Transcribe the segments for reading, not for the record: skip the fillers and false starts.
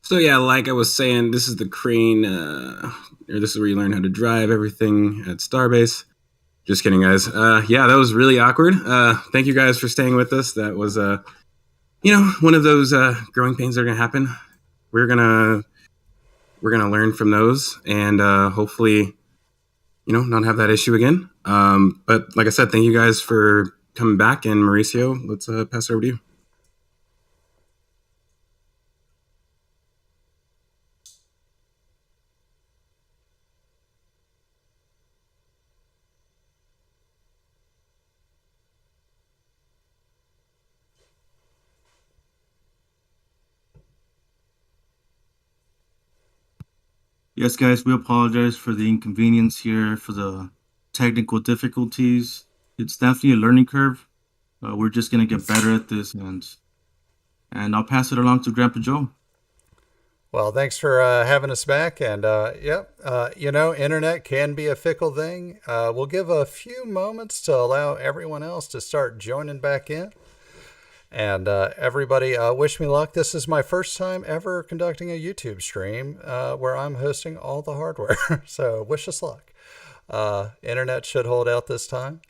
So yeah, like I was saying, this is the crane, or this is where you learn how to drive everything at Starbase. Just kidding, guys. Yeah, that was really awkward. Thank you guys for staying with us. That was, one of those growing pains that are gonna happen. We're gonna learn from those, and hopefully, not have that issue again. But like I said, thank you guys for coming back. And Mauricio, let's pass it over to you. Yes, guys, we apologize for the inconvenience here, for the technical difficulties. It's definitely a learning curve. We're just gonna get better at this, and I'll pass it along to Grandpa Joe. Well, thanks for having us back. And internet can be a fickle thing. We'll give a few moments to allow everyone else to start joining back in. And everybody, wish me luck. This is my first time ever conducting a YouTube stream where I'm hosting all the hardware. So wish us luck. Internet should hold out this time.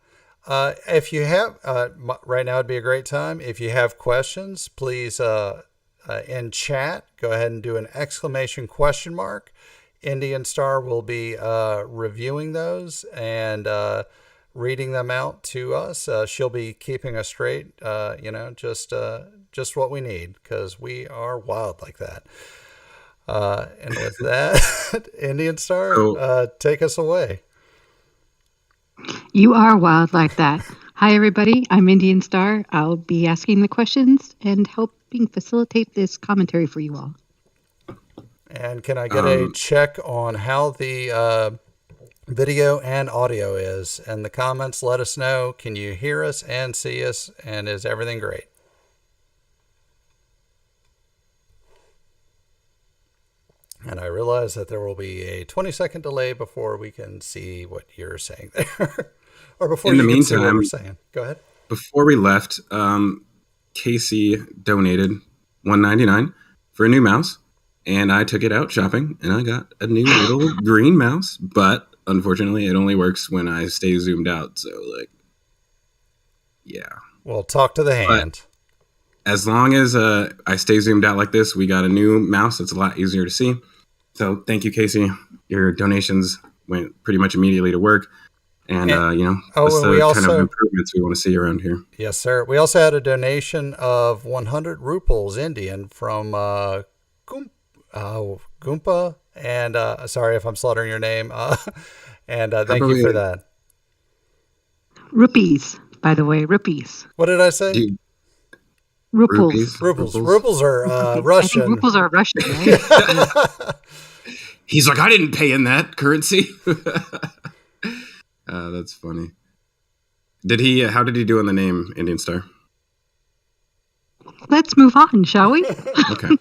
If you have, right now would be a great time. If you have questions, please, in chat, go ahead and do an exclamation question mark. Indian Star will be reviewing those and reading them out to us. She'll be keeping us straight, just what we need, because we are wild like that. And with that, Indian Star, take us away. You are wild like that. Hi, everybody. I'm Indian Star. I'll be asking the questions and helping facilitate this commentary for you all. And can I get a check on how the video and audio is? In the comments, let us know. Can you hear us and see us? And is everything great? And I realize that there will be a 20-second delay before we can see what you're saying there. Or before you can see what we're saying. Go ahead. Before we left, Casey donated $1.99 for a new mouse. And I took it out shopping, and I got a new little green mouse. But unfortunately, it only works when I stay zoomed out. So, yeah. Well, talk to the hand. But as long as I stay zoomed out like this, we got a new mouse that's a lot easier to see. So thank you, Casey. Your donations went pretty much immediately to work. And that's the kind of improvements we want to see around here. Yes, sir. We also had a donation of 100 ruples Indian from Goompa. And sorry if I'm slaughtering your name. And thank you for that. Rupees, by the way, rupees. What did I say? Ruples. Ruples are Russian. I think ruples are Russian, right? He's like, I didn't pay in that currency. That's funny. How did he do on the name, Indian Star? Let's move on, shall we? Okay.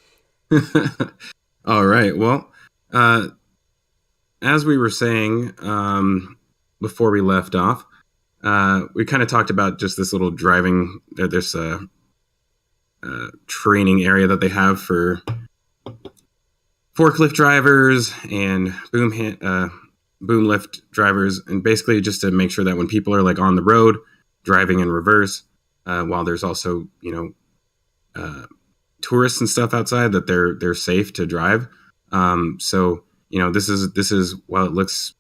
All right. Well, as we were saying before we left off, we kind of talked about just this little driving, this training area that they have for forklift drivers and boom lift drivers, and basically just to make sure that when people are like on the road driving in reverse, while there's also tourists and stuff outside, that they're safe to drive. So this is while it looks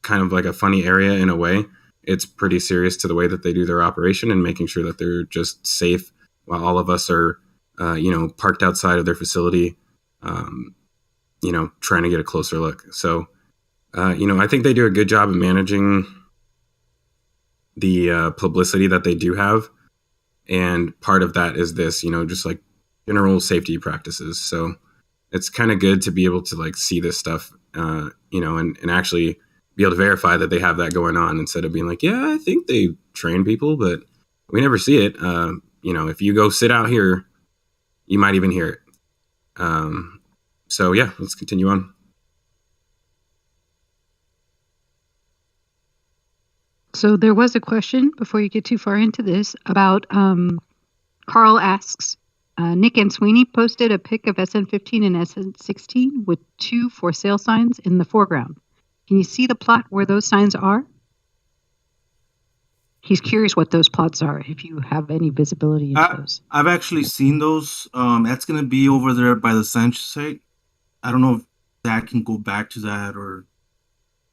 kind of like a funny area in a way, it's pretty serious to the way that they do their operation and making sure that they're just safe while all of us are parked outside of their facility, trying to get a closer look. So I think they do a good job of managing the publicity that they do have. And part of that is this, just like general safety practices. So it's kind of good to be able to like see this stuff, and actually be able to verify that they have that going on instead of being like, yeah, I think they train people, but we never see it. If you go sit out here, you might even hear it. So yeah, let's continue on. So there was a question before you get too far into this about Carl asks, Nick and Sweeney posted a pic of SN15 and SN16 with 2 for sale signs in the foreground. Can you see the plot where those signs are? He's curious what those plots are, if you have any visibility into those. I've actually seen those. That's going to be over there by the Sanchez site. I don't know if that can go back to that or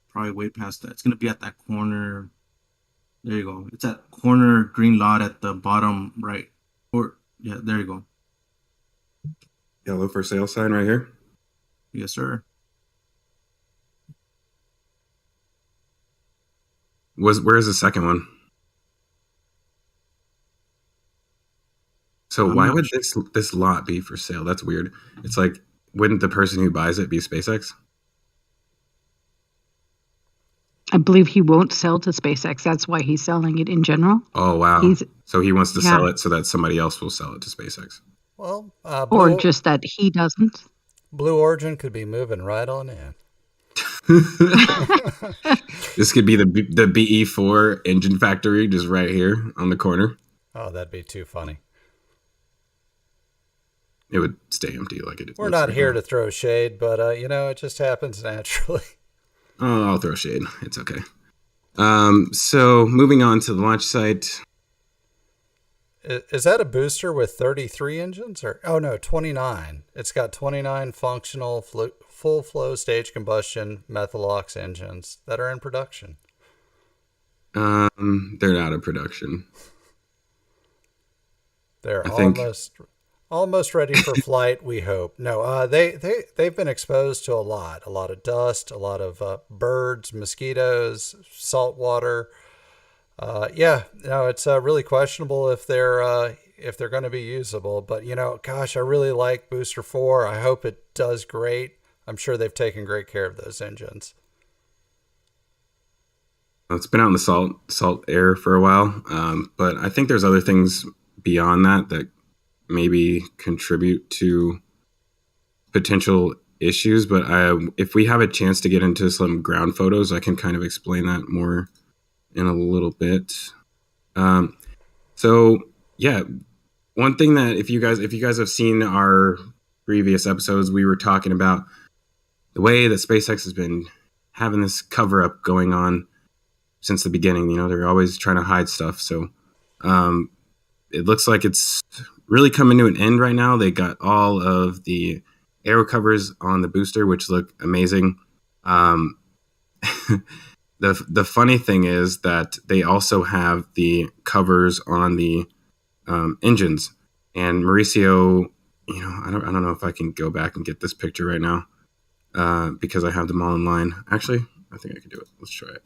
probably way past that. It's going to be at that corner. There you go. It's that corner green lot at the bottom right. Or yeah, there you go. Yellow for sale sign right here. Yes, sir. Where's the second one? So why would this lot be for sale? That's weird. It's like, wouldn't the person who buys it be SpaceX? I believe he won't sell to SpaceX. That's why he's selling it in general. Oh, wow. So he wants to sell it so that somebody else will sell it to SpaceX. Well, or just that he doesn't. Blue Origin could be moving right on in. This could be the BE4 engine factory just right here on the corner. Oh, that'd be too funny. It would stay empty like it. We're not here to throw shade, but it just happens naturally. Oh, I'll throw shade. It's okay. So moving on to the launch site. Is that a booster with 33 engines? Oh, no, 29. It's got 29 functional full flow stage combustion Methalox engines that are in production. They're not in production. They're almost ready for flight, we hope. No, they've been exposed to a lot of dust, a lot of birds, mosquitoes, salt water. It's really questionable if they're going to be usable. But gosh, I really like Booster 4. I hope it does great. I'm sure they've taken great care of those engines. It's been out in the salt air for a while, but I think there's other things beyond that maybe contribute to potential issues. But if we have a chance to get into some ground photos, I can kind of explain that more in a little bit. So yeah, one thing that if you guys have seen our previous episodes, we were talking about the way that SpaceX has been having this cover up going on since the beginning. They're always trying to hide stuff. So it looks like it's really coming to an end right now. They got all of the aero covers on the booster, which look amazing. The funny thing is that they also have the covers on the engines. And Mauricio, I don't know if I can go back and get this picture right now because I have them all in line. Actually, I think I can do it. Let's try it.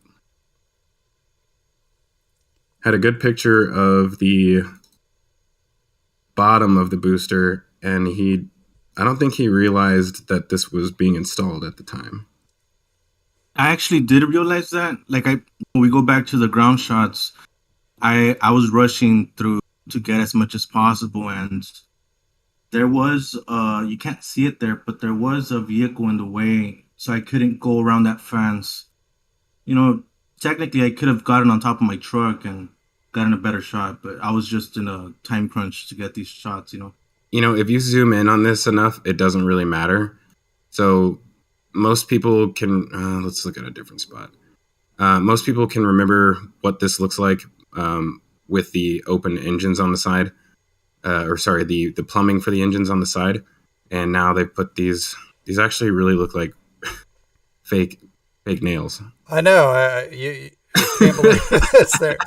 Had a good picture of the bottom of the booster, and I don't think he realized that this was being installed at the time. I actually did realize that. When we go back to the ground shots, I was rushing through to get as much as possible, and there was you can't see it there, but there was a vehicle in the way, so I couldn't go around that fence. Technically I could have gotten on top of my truck and gotten a better shot, but I was just in a time crunch to get these shots. If you zoom in on this enough, it doesn't really matter. So most people can, let's look at a different spot. Most people can remember what this looks like with the open engines on the side, the plumbing for the engines on the side. And now they put these actually really look like fake nails. I know. You can't believe it's there.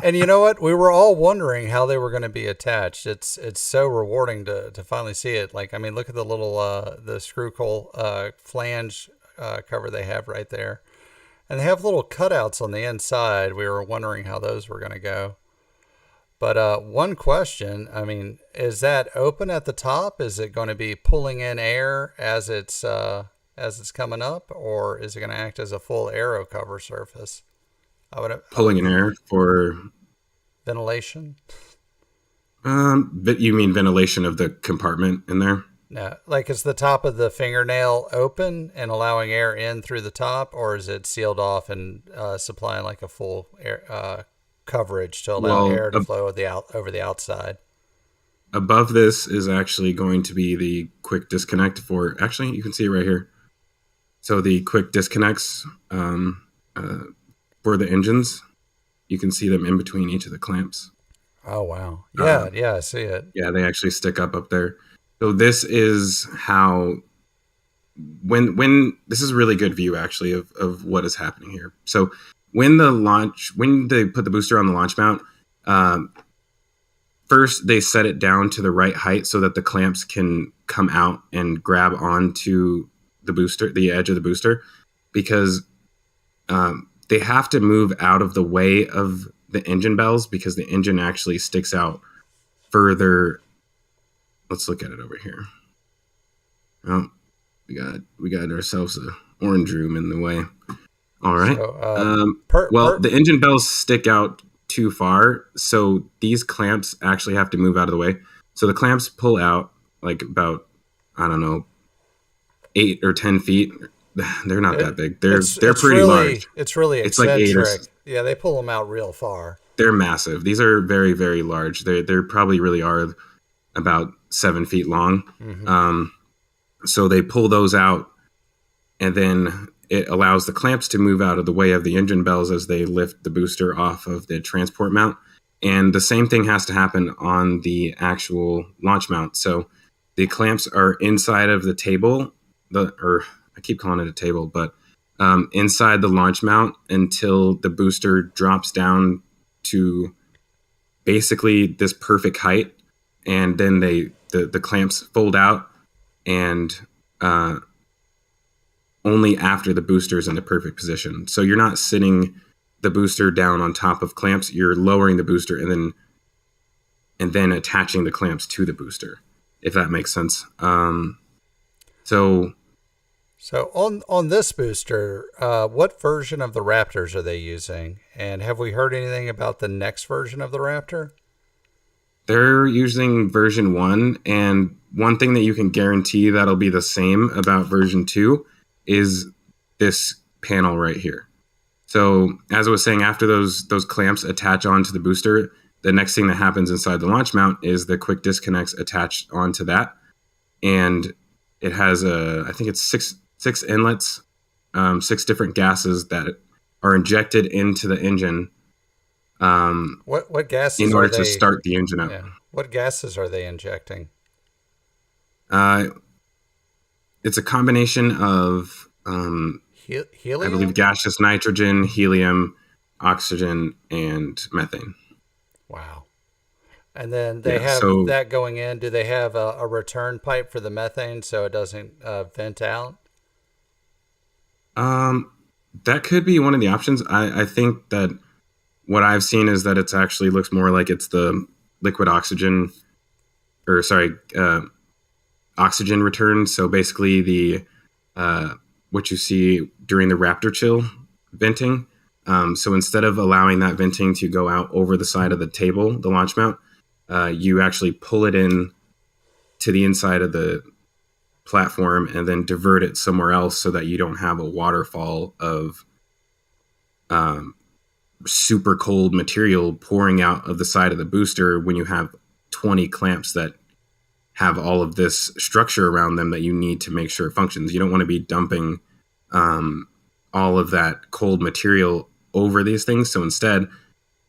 And you know what? We were all wondering how they were going to be attached. It's so rewarding to finally see it. Look at the little the screw hole flange cover they have right there, and they have little cutouts on the inside. We were wondering how those were going to go. But one question, is that open at the top? Is it going to be pulling in air as it's coming up, or is it going to act as a full aero cover surface? Pulling in air for ventilation. But you mean ventilation of the compartment in there? No, is the top of the fingernail open and allowing air in through the top, or is it sealed off and supplying a full air coverage to allow air to flow over the outside? above this is actually going to be the quick disconnect for. Actually, you can see it right here. So the quick disconnects for the engines, you can see them in between each of the clamps. Oh, wow. Yeah, I see it. Yeah, they actually stick up there. So this is how when this is a really good view actually of what is happening here. So when they put the booster on the launch mount, first they set it down to the right height so that the clamps can come out and grab onto the booster, the edge of the booster, because they have to move out of the way of the engine bells because the engine actually sticks out further. Let's look at it over here. Oh, we got ourselves a orange room in the way. All right. So, the engine bells stick out too far, so these clamps actually have to move out of the way. So the clamps pull out like about, I don't know, 8 or 10 feet. They're not that big. They're pretty large. It's really eccentric. It's like 8 or, yeah, they pull them out real far. They're massive. These are very, very large. They probably really are about 7 feet long. Mm-hmm. So they pull those out, and then it allows the clamps to move out of the way of the engine bells as they lift the booster off of the transport mount. And the same thing has to happen on the actual launch mount. So the clamps are inside of the table, I keep calling it a table, but inside the launch mount until the booster drops down to basically this perfect height. And then the clamps fold out, and only after the booster is in the perfect position. So you're not sitting the booster down on top of clamps. You're lowering the booster and then attaching the clamps to the booster, if that makes sense. So on this booster, what version of the Raptors are they using? And have we heard anything about the next version of the Raptor? They're using version 1, and one thing that you can guarantee that'll be the same about version 2 is this panel right here. So as I was saying, after those clamps attach onto the booster, the next thing that happens inside the launch mount is the quick disconnects attached onto that. And it has I think it's six inlets, 6 different gases that are injected into the engine. What gases in order to start the engine up? Yeah. What gases are they injecting? It's a combination of helium? I believe gaseous nitrogen, helium, oxygen, and methane. Wow. And then they have that going in. Do they have a return pipe for the methane so it doesn't vent out? That could be one of the options. I think that what I've seen is that it's actually looks more like it's the liquid oxygen, oxygen return. So basically the what you see during the Raptor chill venting. So instead of allowing that venting to go out over the side of the table, the launch mount, you actually pull it in to the inside of the platform and then divert it somewhere else so that you don't have a waterfall of super cold material pouring out of the side of the booster when you have 20 clamps that have all of this structure around them that you need to make sure it functions. You don't want to be dumping all of that cold material over these things. So instead,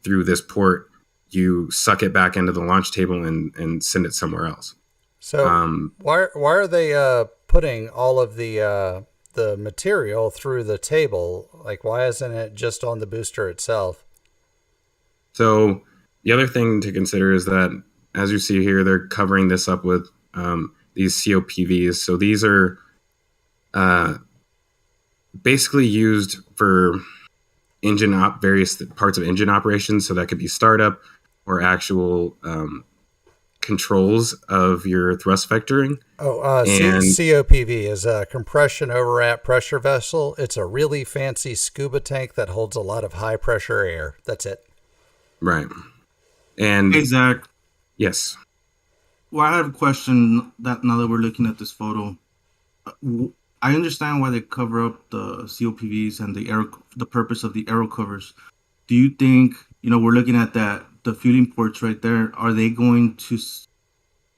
through this port, you suck it back into the launch table and send it somewhere else. So why are they putting all of the material through the table? Like, why isn't it just on the booster itself? So the other thing to consider is that, as you see here, they're covering this up with these COPVs. So these are basically used for various parts of engine operations. So that could be startup or actual controls of your thrust vectoring. COPV is a compression overwrap pressure vessel. It's a really fancy scuba tank that holds a lot of high pressure air. That's it. Right. And hey, Zach. Yes. Well, I have a question that now that we're looking at this photo. I understand why they cover up the COPVs and the purpose of the aero covers. Do you think, we're looking at the fueling ports right there, are they going to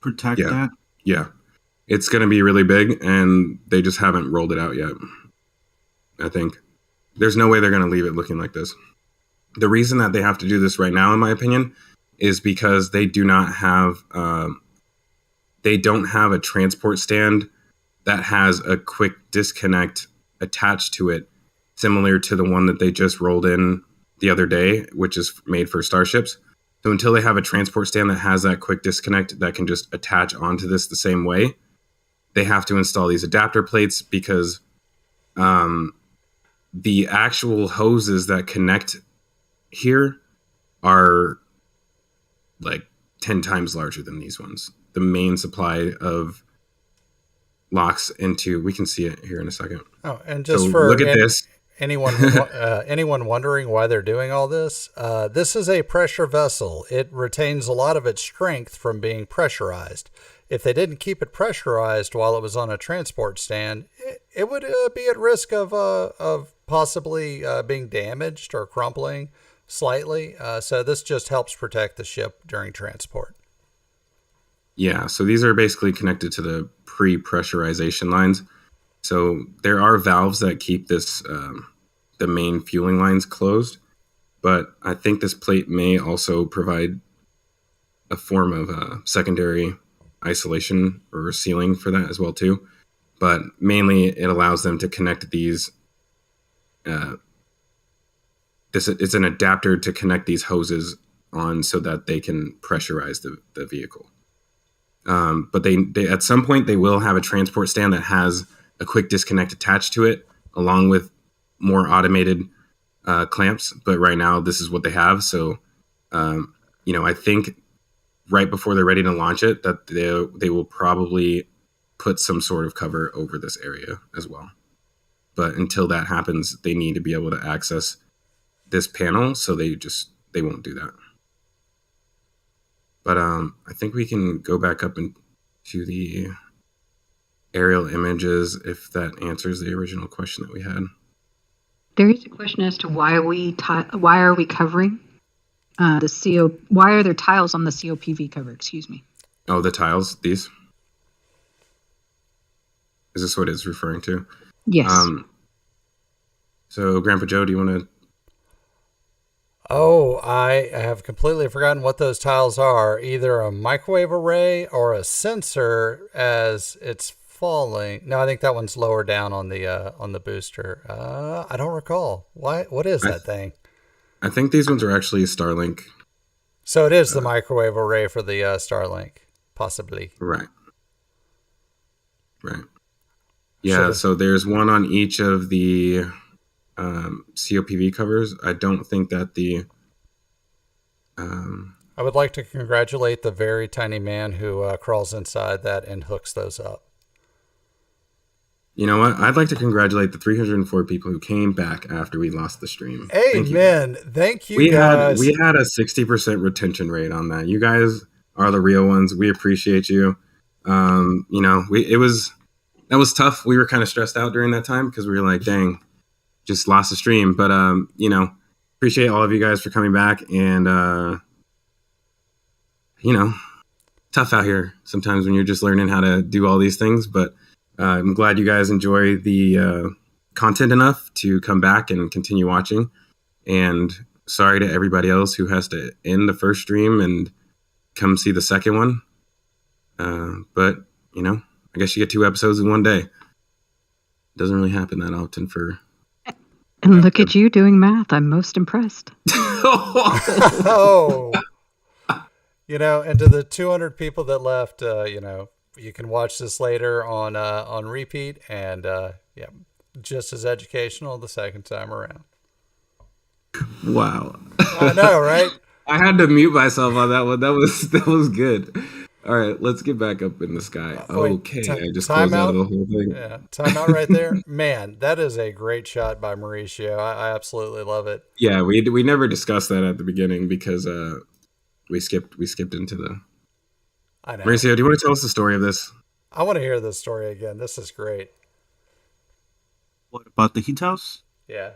protect Yeah. that? Yeah. It's going to be really big, and they just haven't rolled it out yet. I think there's no way they're going to leave it looking like this. The reason that they have to do this right now, in my opinion, is because they do not have they don't have a transport stand that has a quick disconnect attached to it, similar to the one that they just rolled in the other day, which is made for Starships. So until they have a transport stand that has that quick disconnect that can just attach onto this the same way, they have to install these adapter plates because the actual hoses that connect here are like 10 times larger than these ones. The main supply of locks into, we can see it here in a second. Oh, and just So for look at this. anyone wondering why they're doing all this, this is a pressure vessel. It retains a lot of its strength from being pressurized. If they didn't keep it pressurized while it was on a transport stand, it would be at risk of possibly being damaged or crumpling slightly. So this just helps protect the ship during transport. Yeah, so these are basically connected to the pre-pressurization lines. So there are valves that keep this the main fueling lines closed, but I think this plate may also provide a form of secondary isolation or sealing for that as well too. But mainly, it allows them to connect these. It's an adapter to connect these hoses on so that they can pressurize the vehicle. But they at some point they will have a transport stand that has a quick disconnect attached to it, along with more automated clamps. But right now, this is what they have. So, I think right before they're ready to launch it, that they will probably put some sort of cover over this area as well. But until that happens, they need to be able to access this panel, so they won't do that. But I think we can go back up into the aerial images if that answers the original question that we had. There is a question as to why are we covering why are there tiles on the COPV cover? Excuse me. Oh, the tiles, these? Is this what it's referring to? Yes. So, Grandpa Joe, do you want to? Oh, I have completely forgotten what those tiles are. Either a microwave array or a sensor as it's falling. No, I think that one's lower down on the booster. I don't recall. What is that thing? I think these ones are actually Starlink. So it is the microwave array for the Starlink, possibly. Right. Yeah, so there's one on each of the COPV covers. I don't think that the... I would like to congratulate the very tiny man who crawls inside that and hooks those up. You know what? I'd like to congratulate the 304 people who came back after we lost the stream. Amen. Thank you, guys. We had a 60% retention rate on that. You guys are the real ones. We appreciate you. That was tough. We were kind of stressed out during that time because we were like, dang, just lost the stream. But, appreciate all of you guys for coming back. And, tough out here sometimes when you're just learning how to do all these things. But I'm glad you guys enjoy the content enough to come back and continue watching. And sorry to everybody else who has to end the first stream and come see the second one. But, I guess you get 2 episodes in one day. Doesn't really happen that often for... And look at you doing math. I'm most impressed. Oh. And to the 200 people that left, you can watch this later on repeat, and just as educational the second time around. Wow. I know, right? I had to mute myself on that one. That was good. All right, let's get back up in the sky. Okay, I just closed out of the whole thing. Yeah, time out right there. Man, that is a great shot by Mauricio. I absolutely love it. Yeah, we never discussed that at the beginning because we skipped into the... I know. Mauricio, do you want to tell us the story of this? I want to hear this story again. This is great. What about the heat house? Yeah.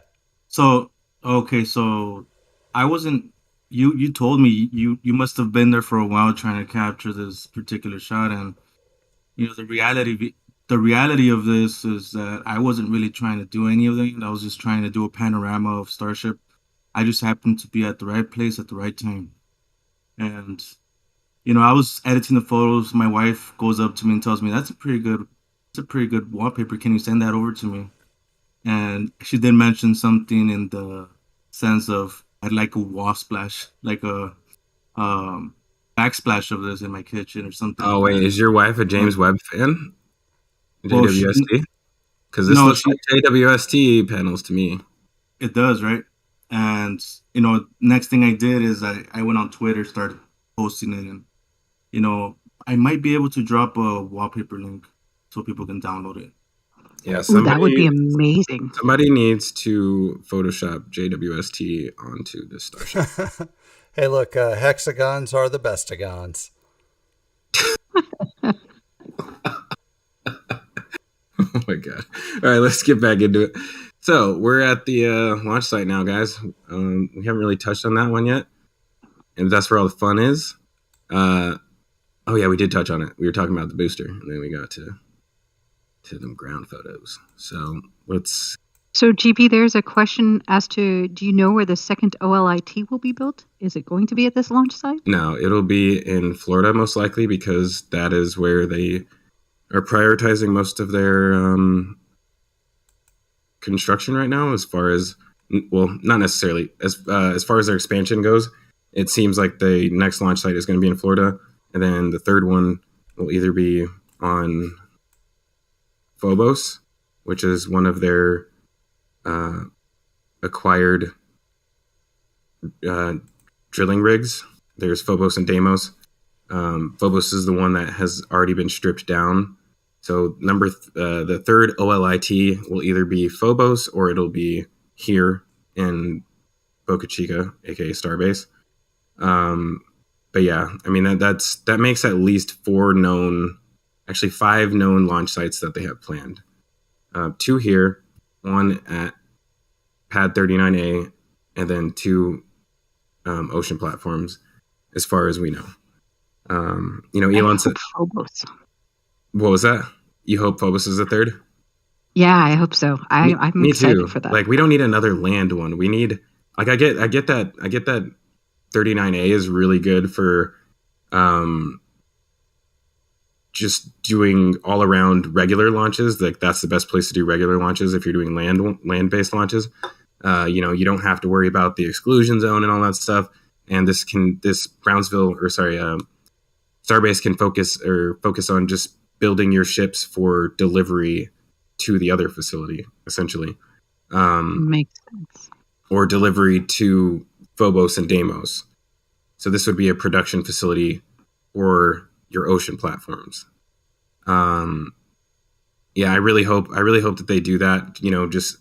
So I wasn't you told me you must have been there for a while trying to capture this particular shot, and the reality of this is that I wasn't really trying to do any of that. I was just trying to do a panorama of Starship. I just happened to be at the right place at the right time. And I was editing the photos. My wife goes up to me and tells me, It's a pretty good wallpaper. Can you send that over to me?" And she did mention something in the sense of I'd like a wall splash, like a um backsplash of this in my kitchen or something Oh like wait, that. is your wife a And, James Webb fan? well, she JWST? Because this no, looks she like JWST panels to me. it does, right? And next thing I did is I went on Twitter, started posting it, and you know, I might be able to drop a wallpaper link so people can download it. Yeah, Ooh, that would be somebody amazing. somebody needs to Photoshop JWST onto this Starship. Hey, look, hexagons are the bestagons. Oh my god! All right, let's get back into it. So we're at the launch site now, guys. We haven't really touched on that one yet, and that's where all the fun is. Uh, oh yeah, we did touch on it. We were talking about the booster, and then we got to them ground photos. So let's. So, GP, there's a question as to, do you know where the second OLIT will be built? Is it going to be at this launch site? No, it'll be in Florida most likely because that is where they are prioritizing most of their construction right now. As far as, well, not necessarily as far as their expansion goes. It seems like the next launch site is going to be in Florida, and then the third one will either be on Phobos, which is one of their acquired drilling rigs. There's Phobos and Deimos. Phobos is the one that has already been stripped down. So the third OLIT will either be Phobos or it'll be here in Boca Chica, aka Starbase. But yeah, I mean that makes at least five known launch sites that they have planned. Two here, one at Pad 39A, and then two ocean platforms, as far as we know. Elon said, Phobos. "What was that? You hope Phobos is the third?" Yeah, I hope so. I'm Me excited too. for that. Like, we don't need another land one. We need, like, I get that 39A is really good for just doing all around regular launches. Like, that's the best place to do regular launches if you're doing land based launches. You don't have to worry about the exclusion zone and all that stuff. And this Starbase can focus on just building your ships for delivery to the other facility, essentially, Makes sense. or delivery to Phobos and Deimos. So this would be a production facility for your ocean platforms. Yeah, I really hope that they do that. Just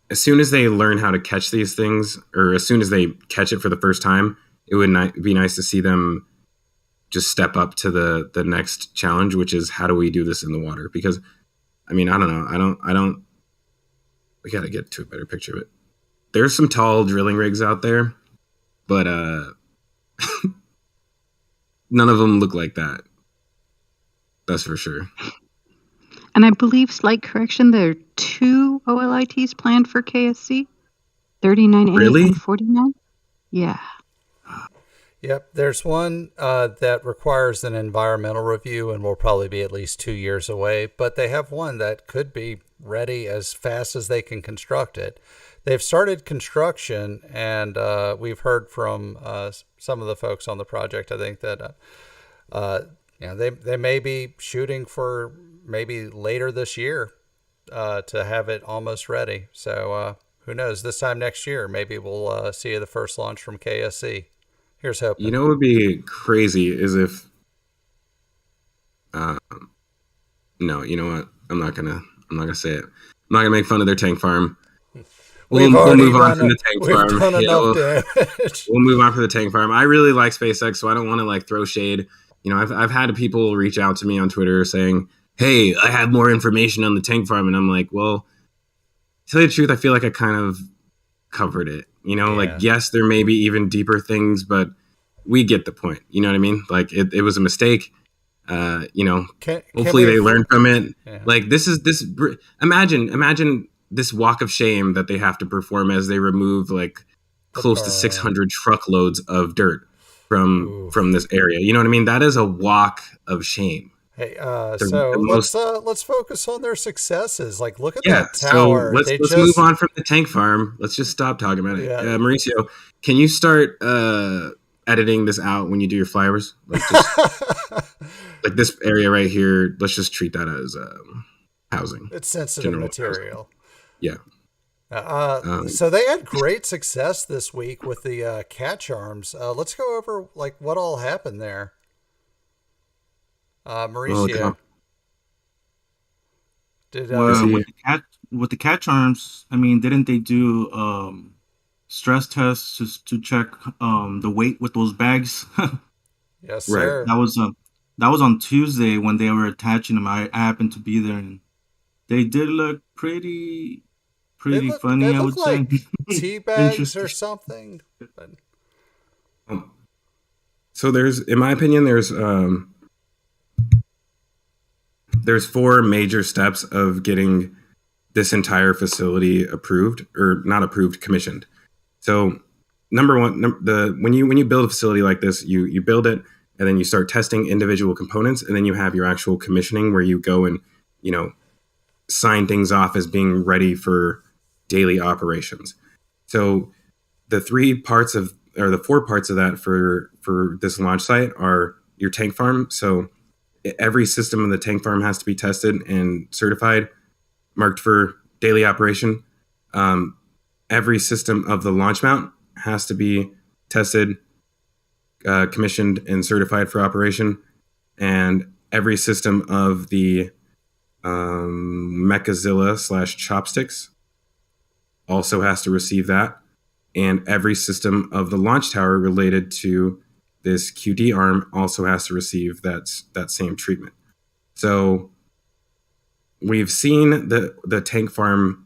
as soon as they learn how to catch these things, or as soon as they catch it for the first time, it would be nice to see them just step up to the next challenge, which is, how do we do this in the water? Because, I mean, I don't know. We got to get to a better picture of it. There's some tall drilling rigs out there, but none of them look like that. That's for sure. And I believe, slight correction, there are two OLITs planned for KSC, 39A Really? and 49. Yeah. Yep, there's one that requires an environmental review and will probably be at least 2 years away, but they have one that could be ready as fast as they can construct it. They've started construction, and we've heard from some of the folks on the project, I think, that they may be shooting for maybe later this year to have it almost ready. So who knows? This time next year, maybe we'll see the first launch from KSC. Here's hoping. What would be crazy is if, no, you know what? I'm not gonna say it. I'm not gonna make fun of their tank farm. We'll move on from the tank farm. We'll move on from the tank farm. I really like SpaceX, so I don't want to throw shade. I've had people reach out to me on Twitter saying, "Hey, I have more information on the tank farm," and I'm like, well, to tell you the truth, I feel like I kind of covered it. Like, Yeah. yes, there may be even deeper things, but we get the point. You know what I mean? Like, it was a mistake. Can Hopefully we? they learn from it. Yeah. Like, imagine this walk of shame that they have to perform as they remove like The close to berm. 600 truckloads of dirt from Oof. this area. You know what I mean? That is a walk of shame. Hey, The so most let's focus on their successes. Like, look at Yeah, that so tower. let's They let's move just on from the tank farm. Let's just stop talking about it. yeah. Mauricio, can you start editing this out when you do your flyovers? Like, just like this area right here. Let's just treat that as housing, It's sensitive general housing. material. Yeah. So they had great success this week with the catch arms. Let's go over like what all happened there. Well, Mauricio, did Well, see. with the catch arms, I mean, didn't they do stress tests just to check the weight with those bags? yes, Right. sir. That was on Tuesday when they were attaching them. I happened to be there, and they did look pretty They funny, I look would say. like tea bags Interesting. or something. But, So in my opinion, there's four major steps of getting this entire facility approved, or not approved, commissioned. So number one, when you build a facility like this, you build it and then you start testing individual components, and then you have your actual commissioning where you go and sign things off as being ready for daily operations. So the four parts of that for this launch site are your tank farm. So every system in the tank farm has to be tested and certified, marked for daily operation. Every system of the launch mount has to be tested, commissioned, and certified for operation. And every system of the Mechazilla / Chopsticks also has to receive that. And every system of the launch tower related to this QD arm also has to receive that same treatment. So we've seen the tank farm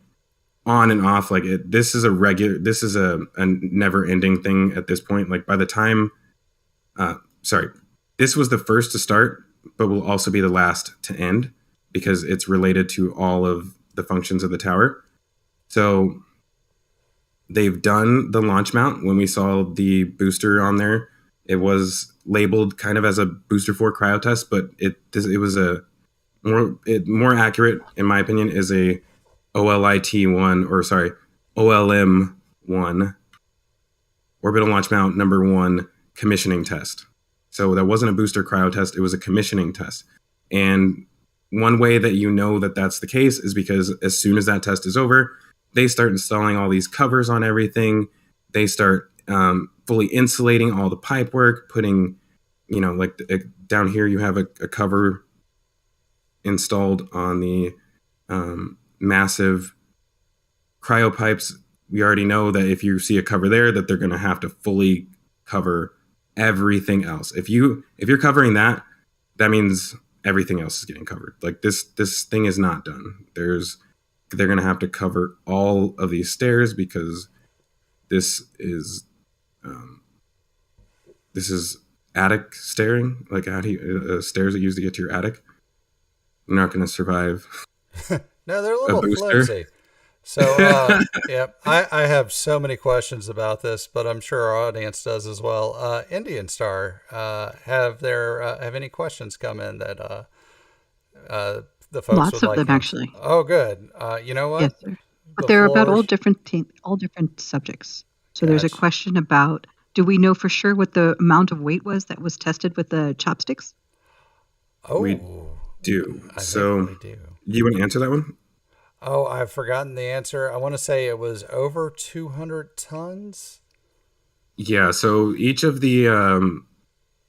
on and off. Like, this is a never ending thing at this point. Like, by the time, this was the first to start, but will also be the last to end because it's related to all of the functions of the tower. So they've done the launch mount. When we saw the booster on there, it was labeled kind of as a booster 4 cryo test, but it was a more accurate, in my opinion, is a OLM1 orbital launch mount number 1 commissioning test. So that wasn't a booster cryo test, it was a commissioning test. And one way that you know that that's the case is because as soon as that test is over, they start installing all these covers on everything. They start fully insulating all the pipe work, putting, like down here you have a cover installed on the massive cryo pipes. We already know that if you see a cover there, that they're going to have to fully cover everything else. If you're covering that means everything else is getting covered. Like, this thing is not done. They're going to have to cover all of these stairs because this is attic stairing. Like, how do you stairs that you use to get to your attic? You're not going to survive. no, they're a little booster. flimsy. So, yeah, I have so many questions about this, but I'm sure our audience does as well. Indian Star, have any questions come in that the folks Lots would of like them, to- actually. Oh, good. You know what? Yes, sir. But The they're about floor- all different subjects. So there's a Gotcha. question about, do we know for sure what the amount of weight was that was tested with the chopsticks? Oh, We do. I So think we do. you want to answer that one? Oh, I've forgotten the answer. I want to say it was over 200 tons. Yeah. So each of the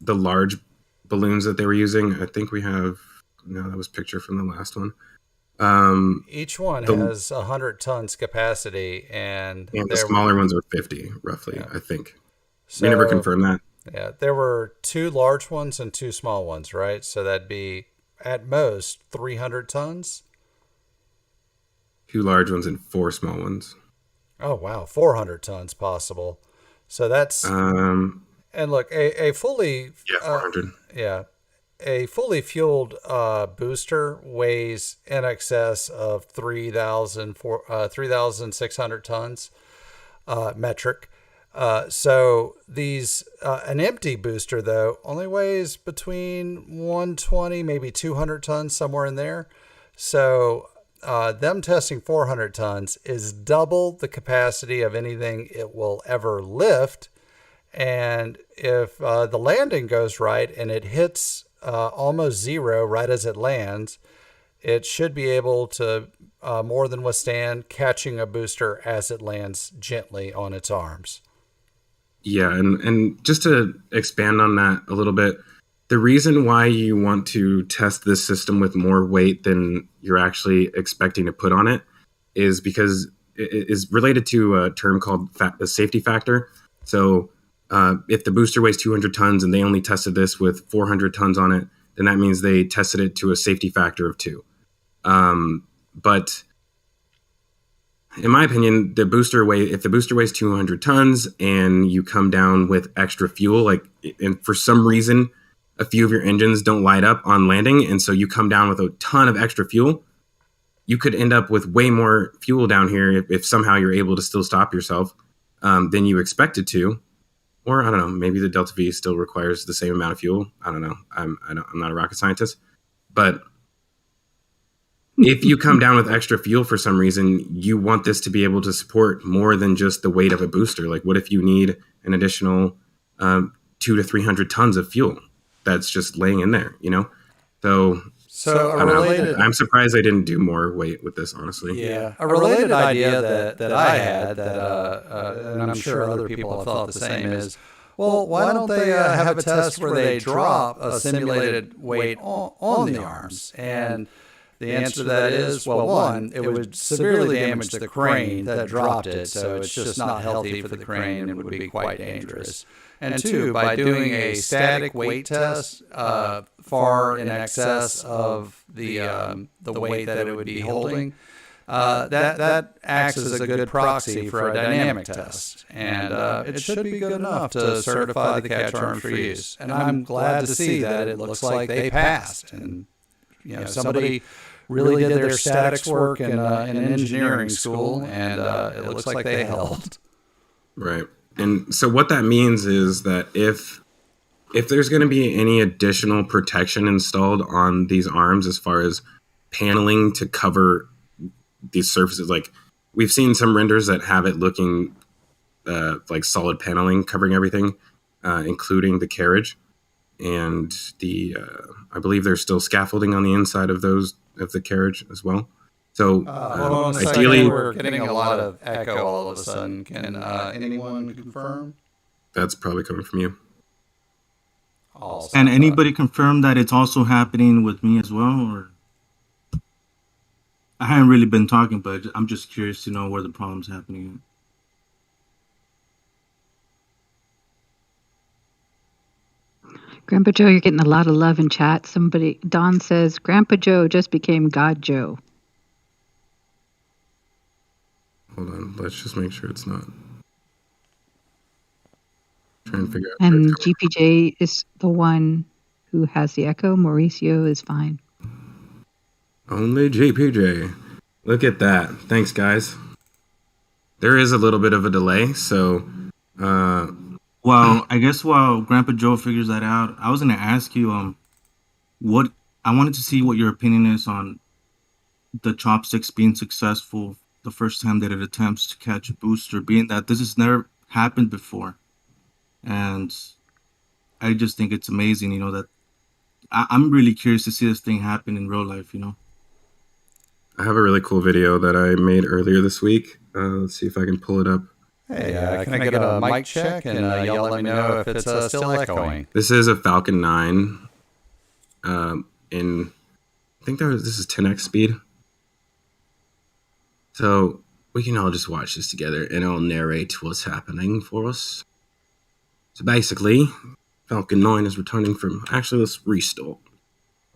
large balloons that they were using, I think we have. No, that was picture from the last one. Each one The- has 100 tons capacity, and And the there- smaller ones are 50, roughly. Yeah. I think. so, We never confirmed that. Yeah, there were 2 large ones and 2 small ones, right? So that'd be at most 300 tons. 2 large ones and 4 small ones. Oh wow, 400 tons possible. So that's and look, a fully Yeah, 400. yeah, a fully fueled booster weighs in excess of 3,600 tons metric. So these an empty booster though only weighs between 120 maybe 200 tons somewhere in there. So them testing 400 tons is double the capacity of anything it will ever lift. And if the landing goes right and it hits almost zero right as it lands, it should be able to more than withstand catching a booster as it lands gently on its arms. Yeah, and just to expand on that a little bit, the reason why you want to test this system with more weight than you're actually expecting to put on it is because it is related to a term called the safety factor. So if the booster weighs 200 tons and they only tested this with 400 tons on it, then that means they tested it to a safety factor of 2. But in my opinion, if the booster weighs 200 tons and you come down with extra fuel, and for some reason, a few of your engines don't light up on landing, and so you come down with a ton of extra fuel, you could end up with way more fuel down here if somehow you're able to still stop yourself than you expected to. Or I don't know, maybe the Delta V still requires the same amount of fuel. I don't know. I'm not a rocket scientist, but if you come down with extra fuel for some reason, you want this to be able to support more than just the weight of a booster. Like, what if you need an additional 200 to 300 tons of fuel that's just laying in there? So I'm surprised I didn't do more weight with this, honestly. Yeah, a related idea that I had and I'm sure other people have thought the same is, well, why don't they have a test where they drop a simulated weight on the arms? And the answer to that is, well, one, it would severely damage the crane that dropped it, so it's just not healthy for the crane and would be quite dangerous. And two, by doing a static weight test far in excess of the weight that it would be holding, that acts as a good proxy for a dynamic test. And it should be good enough to certify the catch arms for use. And I'm glad to see that it looks like they passed. And somebody really did their statics work in engineering school, and it looks like they held. Right. And so what that means is that if there's going to be any additional protection installed on these arms as far as paneling to cover these surfaces, like we've seen some renders that have it looking like solid paneling covering everything, including the carriage. And I believe there's still scaffolding on the inside of the carriage as well. So ideally, we're getting a lot of echo all of a sudden. Can anyone confirm? That's probably coming from you. And anybody confirm that it's also happening with me as well? Or I haven't really been talking, but I'm just curious to know where the problem's happening. Grandpa Joe, you're getting a lot of love in chat. Don says, Grandpa Joe just became God Joe. Hold on, let's just make sure it's not. Trying to figure out. And GPJ is the one who has the echo. Mauricio is fine. Only GPJ. Look at that. Thanks, guys. There is a little bit of a delay, so... Well, I guess while Grandpa Joe figures that out, I was going to ask you, I wanted to see what your opinion is on the Chopsticks being successful the first time that it attempts to catch a booster, being that this has never happened before. And I just think it's amazing, that I'm really curious to see this thing happen in real life, I have a really cool video that I made earlier this week. Let's see if I can pull it up. Hey, can I get a mic check and y'all let me know if it's still echoing? This is a Falcon 9 I think this is 10x speed. So we can all just watch this together and I'll narrate what's happening for us. So basically, Falcon 9 is returning from... Actually, let's restart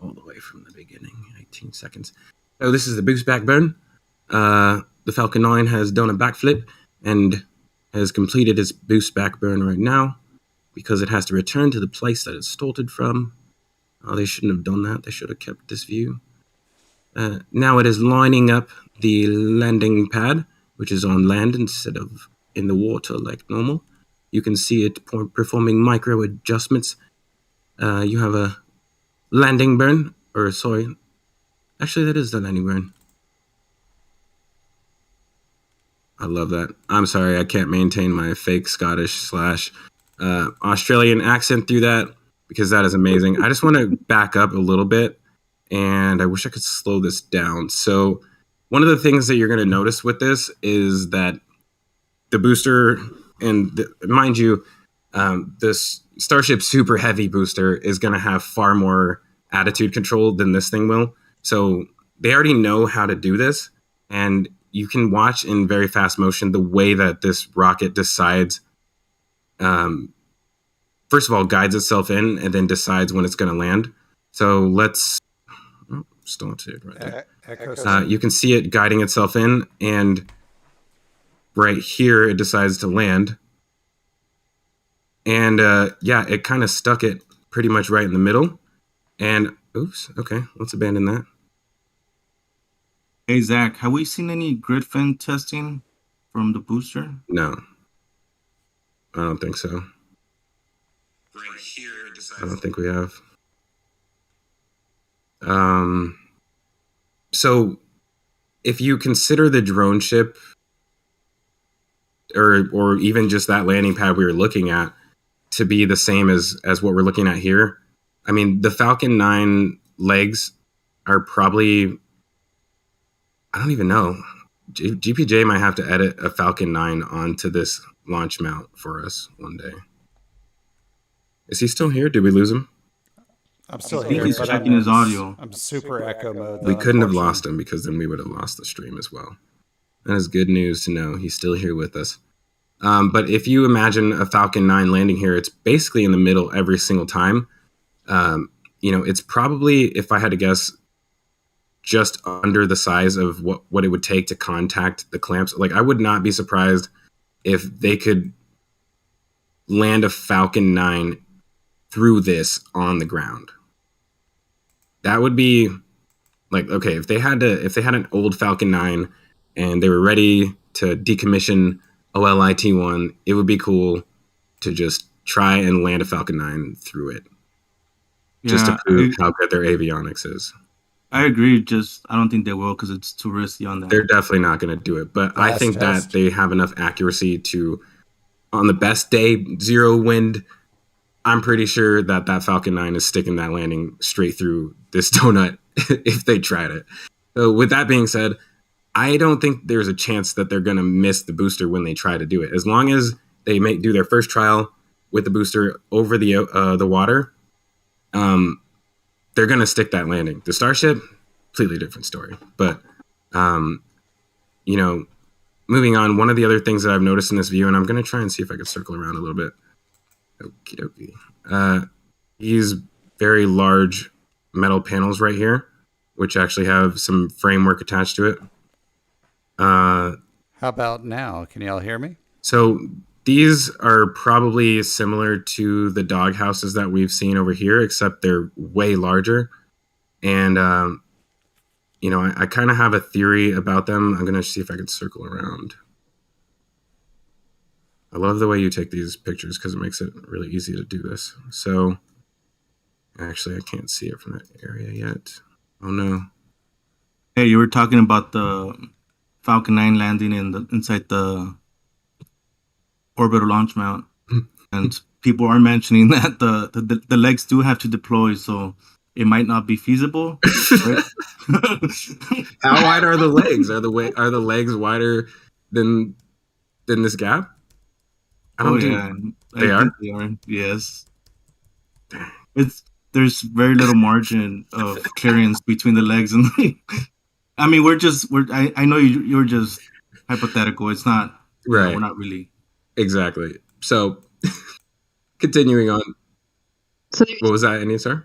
all the way from the beginning. 18 seconds. So this is the boost back burn. The Falcon 9 has done a backflip and has completed its boost back burn right now because it has to return to the place that it started from. Oh, they shouldn't have done that. They should have kept this view. Now it is lining up the landing pad, which is on land instead of in the water like normal. You can see it performing micro adjustments. You have a landing burn, or sorry, actually that is the landing burn. I love that. I'm sorry, I can't maintain my fake Scottish / Australian accent through that because that is amazing. I just want to back up a little bit, and I wish I could slow this down. So one of the things that you're going to notice with this is that the booster, and mind you, this Starship Super Heavy booster is going to have far more attitude control than this thing will. So they already know how to do this, and you can watch in very fast motion the way that this rocket decides, first of all, guides itself in and then decides when it's going to land. So let's start it right there. You can see it guiding itself in, and right here it decides to land. And yeah, it kind of stuck it pretty much right in the middle. And oops, okay, let's abandon that. Hey, Zach, have we seen any grid fin testing from the booster? No, I don't think so. Right here, I don't think we have. So if you consider the drone ship, or even just that landing pad we were looking at, to be the same as what we're looking at here, I mean, the Falcon 9 legs are probably, I don't even know. GPJ might have to edit a Falcon 9 onto this launch mount for us one day. Is he still here? Did we lose him? I'm still I think here, he's but checking his audio. I'm super echo mode. We couldn't have lost him because then we would have lost the stream as well. That is good news to know. He's still here with us. But if you imagine a Falcon 9 landing here, it's basically in the middle every single time. It's probably, if I had to guess, just under the size of what it would take to contact the clamps. Like, I would not be surprised if they could land a Falcon 9 through this on the ground. That would be like, okay, if they had an old Falcon 9 and they were ready to decommission OLIT-1, it would be cool to just try and land a Falcon 9 through it. Just to prove how good their avionics is. I agree. Just I don't think they will because it's too risky on that. They're definitely not going to do it. But I think that they have enough accuracy to, on the best day, 0 wind, I'm pretty sure that Falcon 9 is sticking that landing straight through this donut if they tried it. So with that being said, I don't think there's a chance that they're going to miss the booster when they try to do it. As long as they do their first trial with the booster over the water, they're going to stick that landing. The Starship, completely different story. But, moving on, one of the other things that I've noticed in this view, and I'm going to try and see if I can circle around a little bit. Okie dokie. These very large metal panels right here, which actually have some framework attached to it. How about now? Can y'all hear me? So these are probably similar to the dog houses that we've seen over here, except they're way larger. And, I kind of have a theory about them. I'm going to see if I can circle around. I love the way you take these pictures because it makes it really easy to do this. So, actually, I can't see it from that area yet. Oh, no. Hey, you were talking about the Falcon 9 landing inside the orbital launch mount. And people are mentioning that the legs do have to deploy, so it might not be feasible. Right? How wide are the legs? Are the legs wider than this gap? I don't think they are. They are. Yes. There's very little margin of clearance between the legs and I mean, I know you're just hypothetical. It's not right. We're not really. Exactly. So continuing on. So what was that, Anisar?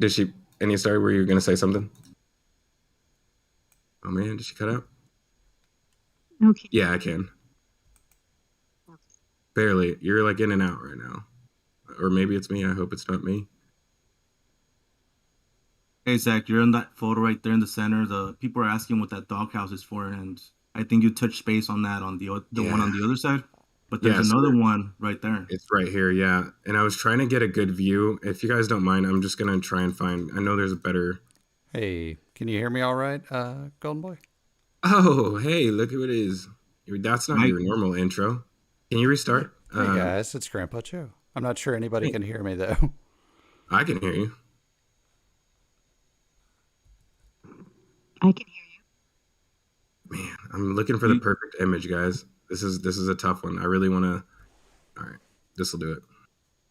Anisar, were you going to say something? Oh man, did she cut out? Okay. Yeah, I can. Barely. You're like in and out right now. Or maybe it's me. I hope it's not me. Hey Zach, you're in that photo right there in the center. The people are asking what that doghouse is for, and I think you touched base on that on the one on the other side. But there's Yeah, so another one right there. it's right here, yeah. And I was trying to get a good view. If you guys don't mind, I'm just gonna try and find. I know there's a better. Hey, can you hear me all right, Golden Boy? Oh, hey, look who it is. That's not Mike, your normal intro. Can you restart? Hey guys, it's Grandpa Joe. I'm not sure anybody can hear me though. I can hear you. I can hear you. Man, I'm looking for the perfect image, guys. This is a tough one. I really want to. All right, this will do it.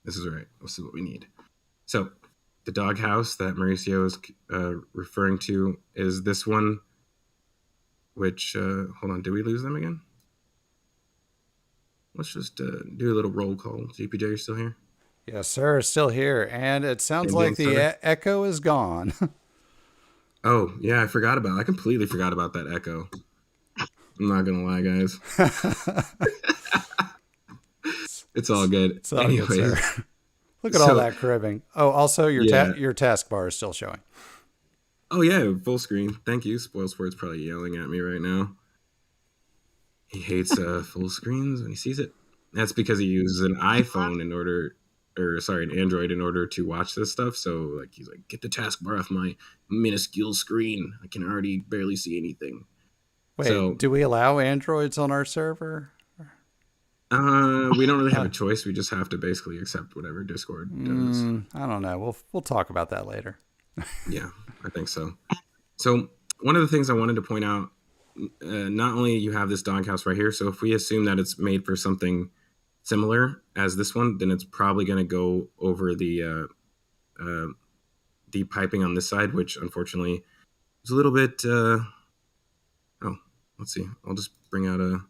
This is right. This is what we need. So, the doghouse that Mauricio is referring to is this one. Which hold on, did we lose them again? Let's just do a little roll call. GPJ, you're still here? Yes, sir, still here, and it sounds Ambient like the stutter? echo is gone. Oh yeah, I completely forgot about that echo. I'm not gonna lie, guys. It's all good. It's all Anyways, good, sir. Look at all that cribbing. Oh, also your your taskbar is still showing. Oh yeah, full screen. Thank you. Spoilsport's probably yelling at me right now. He hates full screens when he sees it. That's because he uses an iPhone an Android in order to watch this stuff. So like he's like, get the taskbar off my minuscule screen. I can already barely see anything. Wait, do we allow Androids on our server? We don't really have a choice. We just have to basically accept whatever Discord does. I don't know. We'll talk about that later. Yeah, I think so. So one of the things I wanted to point out, not only you have this doghouse right here, so if we assume that it's made for something similar as this one, then it's probably going to go over the piping on this side, which unfortunately is a little bit. Let's see. I'll just bring out a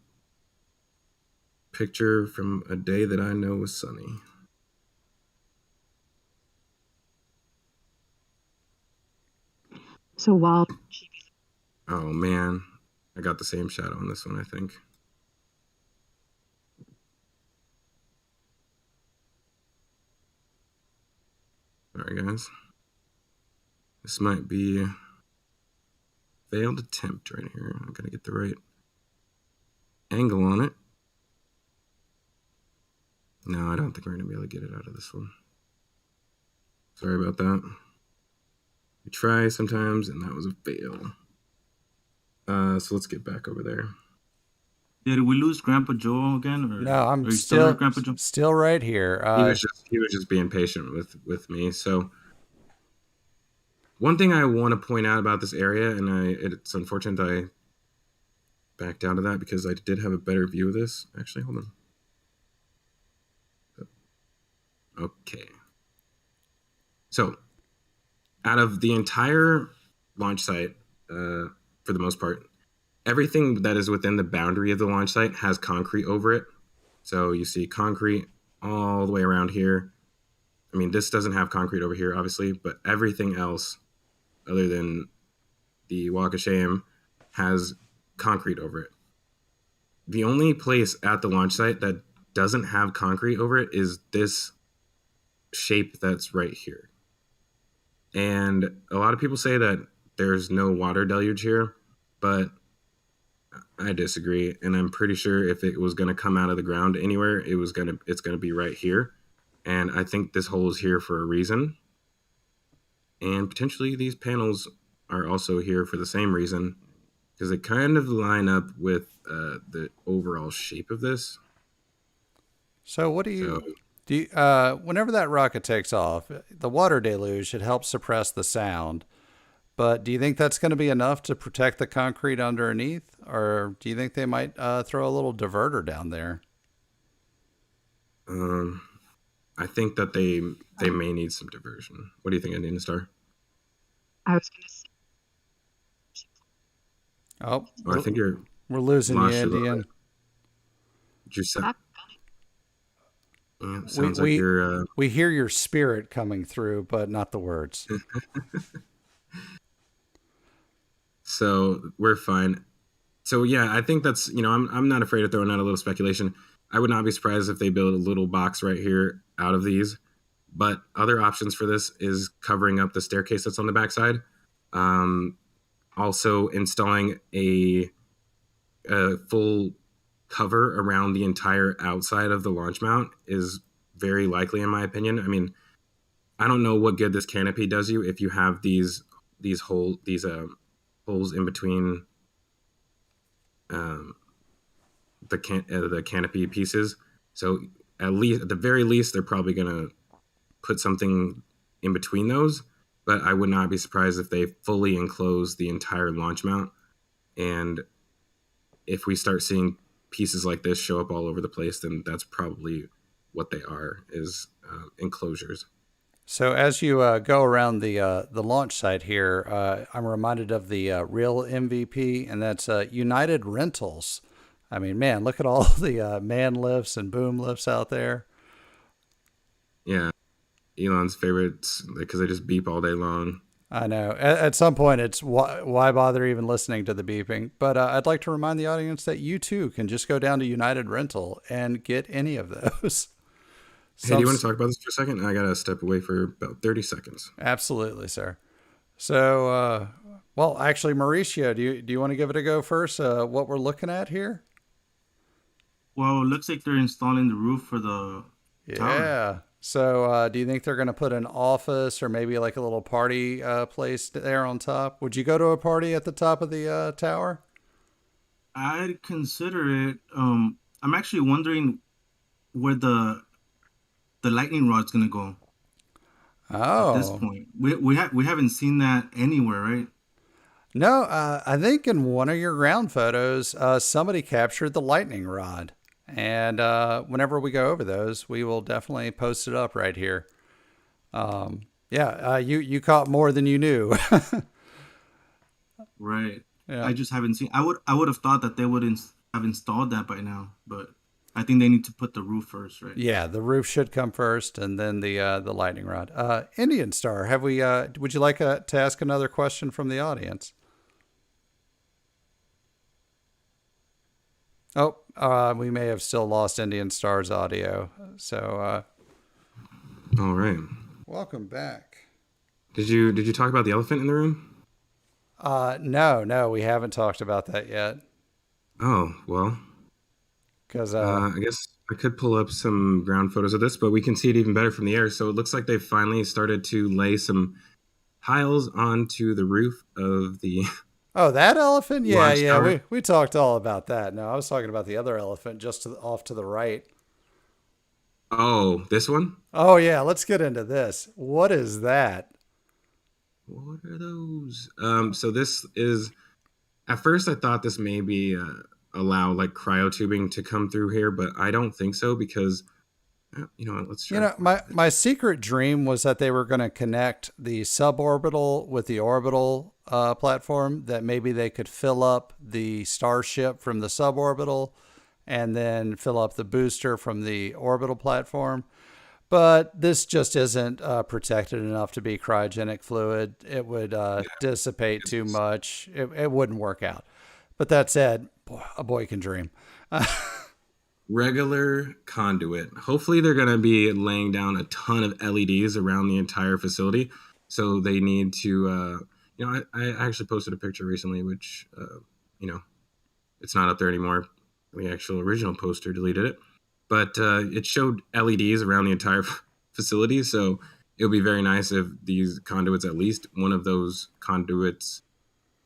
picture from a day that I know was sunny. So while Oh man, I got the same shadow on this one, I think. Sorry guys. This might be a failed attempt right here. I gotta get the right angle on it. No, I don't think we're gonna be able to get it out of this one. Sorry about that. We try sometimes, and that was a fail. So let's get back over there. did we lose Grandpa Joe again? Or No, I'm are you still there, Grandpa Joe? still right here. He was just being patient with me. So one thing I want to point out about this area, and it's unfortunate that I backed out of that because I did have a better view of this. Actually, hold on. Okay. So out of the entire launch site, for the most part, everything that is within the boundary of the launch site has concrete over it. So you see concrete all the way around here. I mean, this doesn't have concrete over here, obviously, but everything else, other than the Walk of Shame, has concrete over it. The only place at the launch site that doesn't have concrete over it is this shape that's right here. And a lot of people say that there's no water deluge here, but I disagree. And I'm pretty sure if it was going to come out of the ground anywhere, it's going to be right here. And I think this hole is here for a reason. And potentially these panels are also here for the same reason, because they kind of line up with the overall shape of this. So what do you whenever that rocket takes off, the water deluge should help suppress the sound. But do you think that's going to be enough to protect the concrete underneath? Or do you think they might throw a little diverter down there? I think that they may need some diversion. What do you think, Indian Star? I was going to say. Oh, I think we're losing you, Indian. You said. Yeah, sounds like you're. We hear your spirit coming through, but not the words. So we're fine. So yeah, I think that's, I'm not afraid of throwing out a little speculation. I would not be surprised if they build a little box right here out of these. But other options for this is covering up the staircase that's on the backside. Also installing a full cover around the entire outside of the launch mount is very likely, in my opinion. I mean, I don't know what good this canopy does you if you have these holes in between the canopy pieces. So at the very least, they're probably gonna put something in between those. But I would not be surprised if they fully enclose the entire launch mount. And if we start seeing pieces like this show up all over the place, then that's probably what they are, is enclosures. So as you go around the launch site here, I'm reminded of the real MVP, and that's United Rentals. I mean, man, look at all the man lifts and boom lifts out there. Yeah, Elon's favorites, because they just beep all day long. I know. At some point, it's why bother even listening to the beeping? But I'd like to remind the audience that you too can just go down to United Rental and get any of those. Hey, do you want to talk about this for a second? I got to step away for about 30 seconds. Absolutely, sir. So, well, actually, Mauricio, do you want to give it a go first? What we're looking at here? Well, it looks like they're installing the roof for the tower. Yeah. So, do you think they're going to put an office or maybe like a little party place there on top? Would you go to a party at the top of the tower? I'd consider it. I'm actually wondering where the lightning rod's gonna go. Oh, At this point, we haven't seen that anywhere, right? no. I think in one of your ground photos, somebody captured the lightning rod. And whenever we go over those, we will definitely post it up right here. Yeah, you caught more than you knew. Right. Yeah. I just haven't seen. I would have thought that they would have installed that by now, but I think they need to put the roof first, right? Yeah, the roof should come first, and then the lightning rod. Indian Star, have we? Would you like to ask another question from the audience? Oh, we may have still lost Indian Star's audio. So, All right. welcome back. Did you talk about the elephant in the room? No, we haven't talked about that yet. Oh, well. Because I guess I could pull up some ground photos of this, but we can see it even better from the air. So it looks like they've finally started to lay some tiles onto the roof of the... Oh, that elephant? Yeah, Launch tower. we talked all about that. No, I was talking about the other elephant just off to the right. Oh, this one? Oh, yeah, let's get into this. What is that? What are those? So this is... At first, I thought this may be allow like cryotubing to come through here, but I don't think so because... let's try. My secret dream was that they were going to connect the suborbital with the orbital platform, that maybe they could fill up the Starship from the suborbital and then fill up the booster from the orbital platform. But this just isn't protected enough to be cryogenic fluid. It would dissipate too much. It wouldn't work out. But that said, a boy can dream. Regular conduit. Hopefully they're going to be laying down a ton of LEDs around the entire facility. So they need to, I actually posted a picture recently, which, it's not up there anymore. The actual original poster deleted it. But it showed LEDs around the entire facility. So it would be very nice if these conduits, at least one of those conduits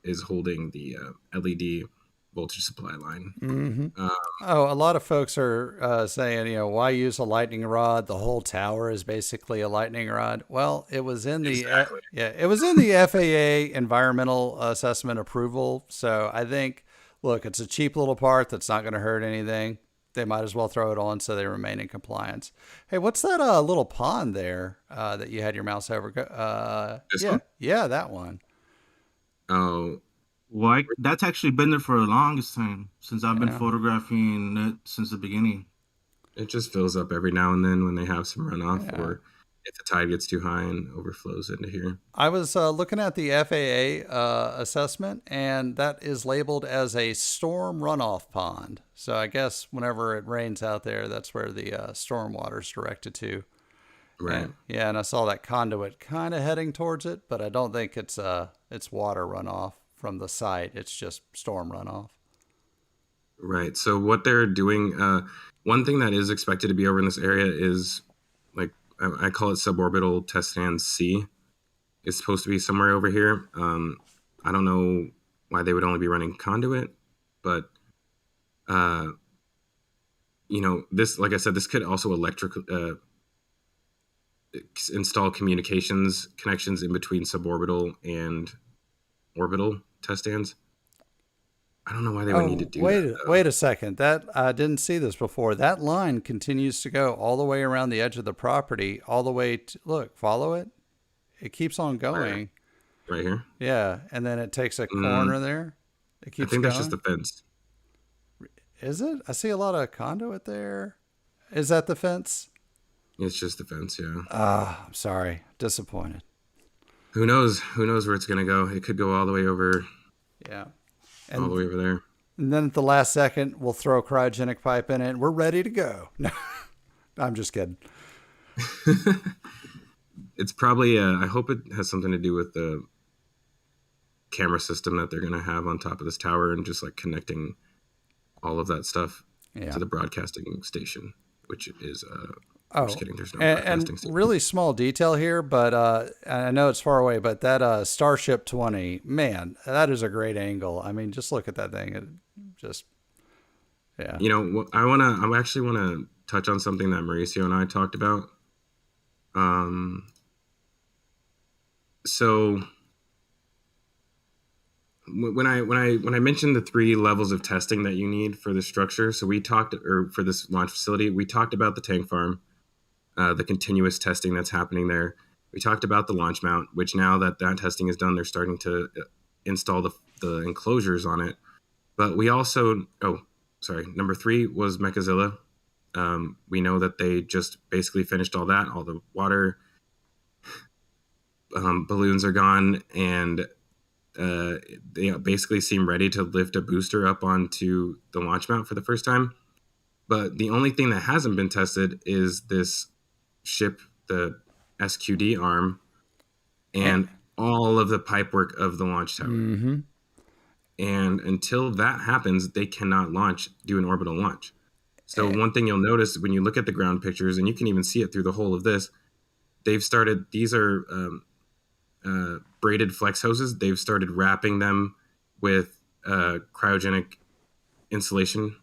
is holding the LED voltage supply line. Mm-hmm. A lot of folks are saying, why use a lightning rod? The whole tower is basically a lightning rod. Well, it was in the it was in the FAA environmental assessment approval. So I think, look, it's a cheap little part that's not going to hurt anything. They might as well throw it on so they remain in compliance. Hey, what's that little pond there that you had your mouse over? This one? Yeah, that one. Oh. Well, that's actually been there for the longest time, since I've been photographing it since the beginning. It just fills up every now and then when they have some runoff, or if the tide gets too high and overflows into here. I was looking at the FAA assessment, and that is labeled as a storm runoff pond. So I guess whenever it rains out there, that's where the storm water is directed to. Right. And, yeah, and I saw that conduit kind of heading towards it, but I don't think it's water runoff from the site. It's just storm runoff. Right. So what they're doing, one thing that is expected to be over in this area is, like, I call it suborbital test stand C. It's supposed to be somewhere over here. I don't know why they would only be running conduit, but this, like I said, this could also install communications connections in between suborbital and orbital test stands. I don't know why they would need to do that. Wait a second. That I didn't see this before. That line continues to go all the way around the edge of the property, all the way to, look, follow it. It keeps on going. Right here? Yeah, and then it takes a corner there. It keeps I think going. that's just the fence. Is it? I see a lot of conduit there. Is that the fence? It's just the fence, yeah. I'm sorry. Disappointed. Who knows? Who knows where it's going to go? It could go all the way over. Yeah. All the way over there. And then at the last second, we'll throw a cryogenic pipe in it, and we're ready to go. No, I'm just kidding. It's probably, I hope it has something to do with the camera system that they're going to have on top of this tower and just like connecting all of that stuff to the broadcasting station, which is, I'm just kidding. There's no broadcasting station. Really small detail here, but I know it's far away, but that Starship 20, man, that is a great angle. I mean, just look at that thing. It just, yeah. You know, I actually want to touch on something that Mauricio and I talked about. So when I mentioned the 3 levels of testing that you need for the structure, so for this launch facility, we talked about the tank farm, the continuous testing that's happening there. We talked about the launch mount, which now that testing is done, they're starting to install the enclosures on it. But we also, number 3 was Mechazilla. We know that they just basically finished all that. All the water balloons are gone, and they basically seem ready to lift a booster up onto the launch mount for the first time. But the only thing that hasn't been tested is this ship, the SQD arm, and all of the pipework of the launch tower. Mm-hmm. And until that happens, they cannot do an orbital launch. So one thing you'll notice when you look at the ground pictures, and you can even see it through the whole of this, these are braided flex hoses. They've started wrapping them with cryogenic insulation,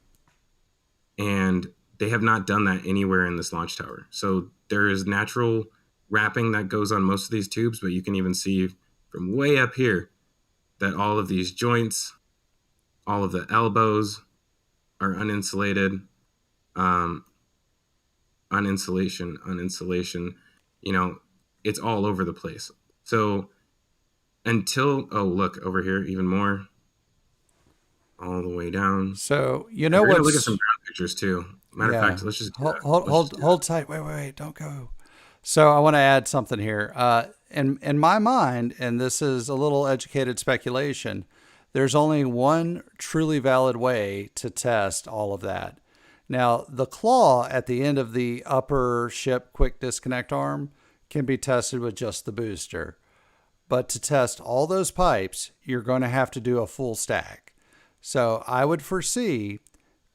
and they have not done that anywhere in this launch tower. So there is natural wrapping that goes on most of these tubes, but you can even see from way up here that all of these joints, all of the elbows are uninsulated. Uninsulation, it's all over the place. So look over here, even more, all the way down. So we're gonna look at some ground pictures too. Matter of fact, let's just hold tight. Wait, don't go. So I want to add something here. In my mind, and this is a little educated speculation, there's only one truly valid way to test all of that. Now, the claw at the end of the upper ship quick disconnect arm can be tested with just the booster. But to test all those pipes, you're going to have to do a full stack. So I would foresee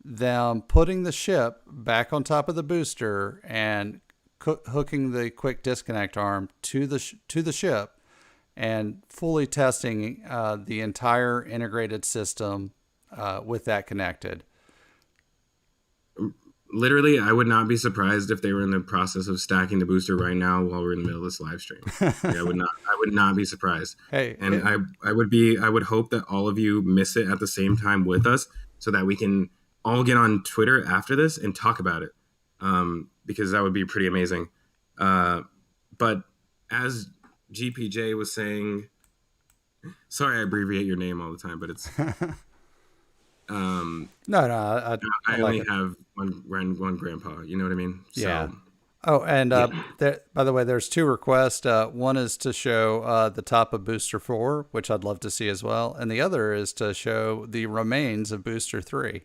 them putting the ship back on top of the booster and hooking the quick disconnect arm to the ship and fully testing the entire integrated system with that connected. Literally, I would not be surprised if they were in the process of stacking the booster right now while we're in the middle of this live stream. I would not be surprised. I would hope that all of you miss it at the same time with us so that we can all get on Twitter after this and talk about it. Because that would be pretty amazing. But as GPJ was saying, sorry, I abbreviate your name all the time, but it's, I only have one grandpa, you know what I mean? So, yeah. Oh, and by the way, there's two requests. One is to show the top of Booster 4, which I'd love to see as well, and the other is to show the remains of Booster 3.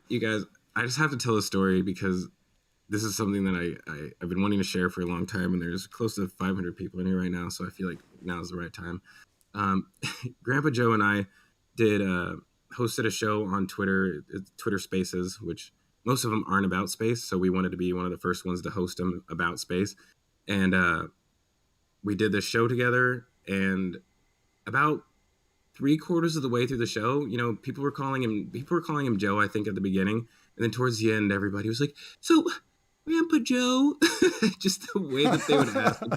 You guys, I just have to tell a story because this is something that I've been wanting to share for a long time, and there's close to 500 people in here right now, so I feel like now is the right time. Grandpa Joe and I did hosted a show on Twitter Spaces, which most of them aren't about space, so we wanted to be one of the first ones to host them about space. And we did this show together, and about 3/4 of the way through the show, people were calling him Joe, I think, at the beginning, and then towards the end, everybody was like, "So, Grandpa Joe," just the way that they would ask him,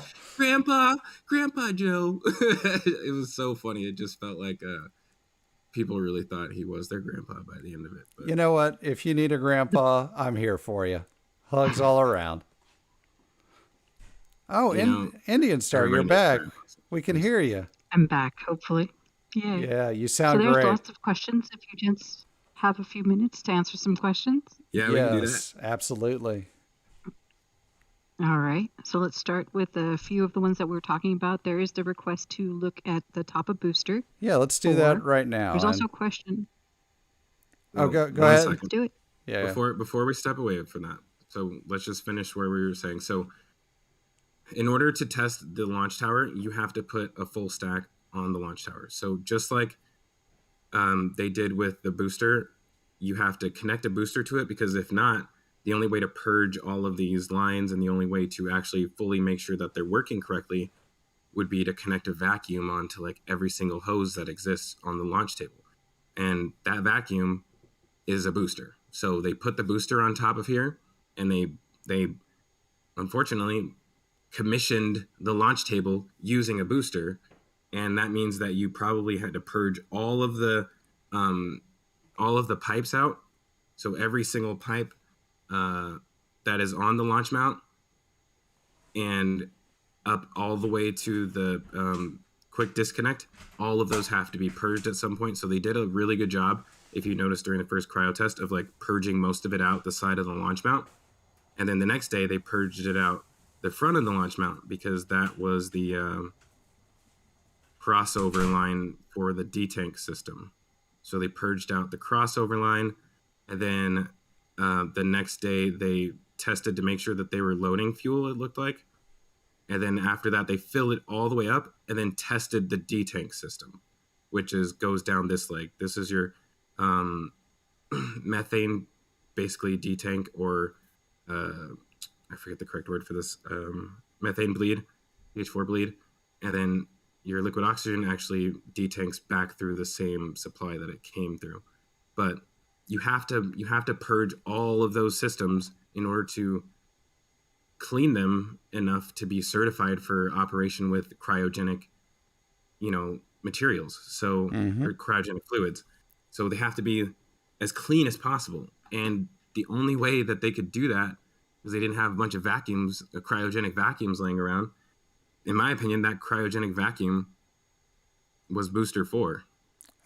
Grandpa Joe. It was so funny. It just felt like people really thought he was their grandpa by the end of it. But, You know what? If you need a grandpa, I'm here for you. Hugs all around. Oh, Indian Star, you're back. We can hear you. I'm back, hopefully. Yay. Yeah, you So sound there's great. lots of questions if you gents have a few minutes to answer some questions. yeah, we can do that. Yes, absolutely. All right. So let's start with a few of the ones that we were talking about. There is the request to look at the top of Booster. Yeah, let's do 4. that right now. There's also a question. Oh, go One ahead. second. Let's do it. Yeah. Before we step away from that, so let's just finish where we were saying. So, in order to test the launch tower, you have to put a full stack on the launch tower. So just like they did with the booster, you have to connect a booster to it, because if not, the only way to purge all of these lines and the only way to actually fully make sure that they're working correctly would be to connect a vacuum onto like every single hose that exists on the launch table. And that vacuum is a booster. So they put the booster on top of here, and they unfortunately commissioned the launch table using a booster, and that means that you probably had to purge all of the pipes out. So every single pipe that is on the launch mount and up all the way to the quick disconnect, all of those have to be purged at some point. So they did a really good job, if you noticed during the first cryo test, of like purging most of it out the side of the launch mount. And then the next day they purged it out the front of the launch mount, because that was the crossover line for the detank system. So they purged out the crossover line, and then the next day they tested to make sure that they were loading fuel, it looked like. And then after that, they filled it all the way up and then tested the detank system, which goes down this leg. This is your methane, basically detank, or I forget the correct word for this, methane bleed, H4 bleed. And then your liquid oxygen actually detanks back through the same supply that it came through. But you have to purge all of those systems in order to clean them enough to be certified for operation with cryogenic, materials. So or cryogenic fluids. So they have to be as clean as possible. And the only way that they could do that was they didn't have a bunch of vacuums, cryogenic vacuums laying around. In my opinion, that cryogenic vacuum was booster 4.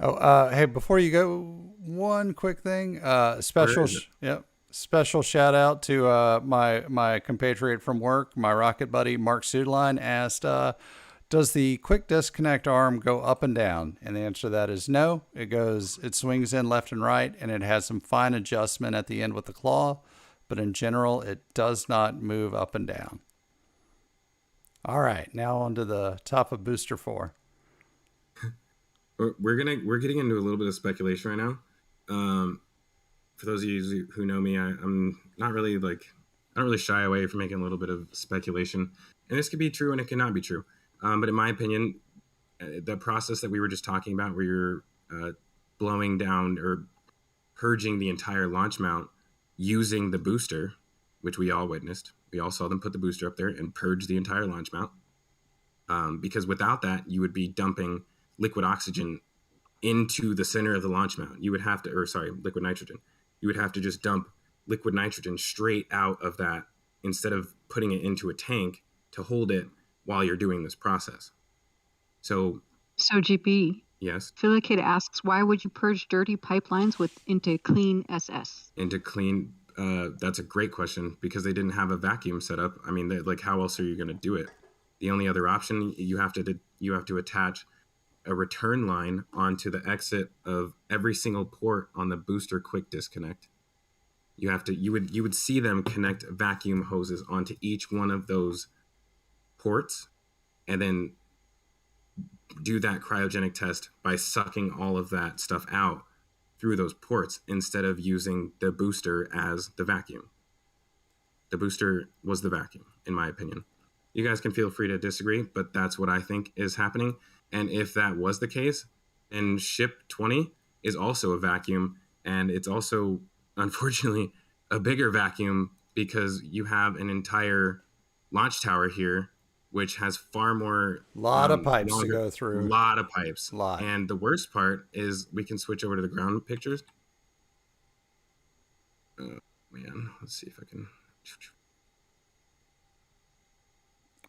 Oh, hey, before you go, one quick thing. Special shout out to my compatriot from work, my rocket buddy Mark Sudeline, asked, does the quick disconnect arm go up and down? And the answer to that is no. It swings in left and right, and it has some fine adjustment at the end with the claw, but in general, it does not move up and down. All right, now on to the top of booster 4. We're getting into a little bit of speculation right now. For those of you who know me, I'm not really I don't really shy away from making a little bit of speculation, and this could be true and it cannot be true. But in my opinion, the process that we were just talking about, where you're blowing down or purging the entire launch mount using the booster, which we all witnessed. We all saw them put the booster up there and purge the entire launch mount. Because without that, you would be dumping liquid oxygen into the center of the launch mount. You would have to, liquid nitrogen. You would have to just dump liquid nitrogen straight out of that instead of putting it into a tank to hold it while you're doing this process. So GP. Yes. Philicate asks, why would you purge dirty pipelines into clean SS? Into clean That's a great question because they didn't have a vacuum set up. I mean, like, how else are you going to do it? The only other option, you have to attach a return line onto the exit of every single port on the booster quick disconnect. You would see them connect vacuum hoses onto each one of those ports, and then do that cryogenic test by sucking all of that stuff out through those ports instead of using the booster as the vacuum. The booster was the vacuum, in my opinion. You guys can feel free to disagree, but that's what I think is happening. And if that was the case, then Ship 20 is also a vacuum, and it's also, unfortunately, a bigger vacuum because you have an entire launch tower here, which has far more... Lot of pipes to go through. Lot of pipes. Lot. And the worst part is we can switch over to the ground pictures. Oh, man. Let's see if I can...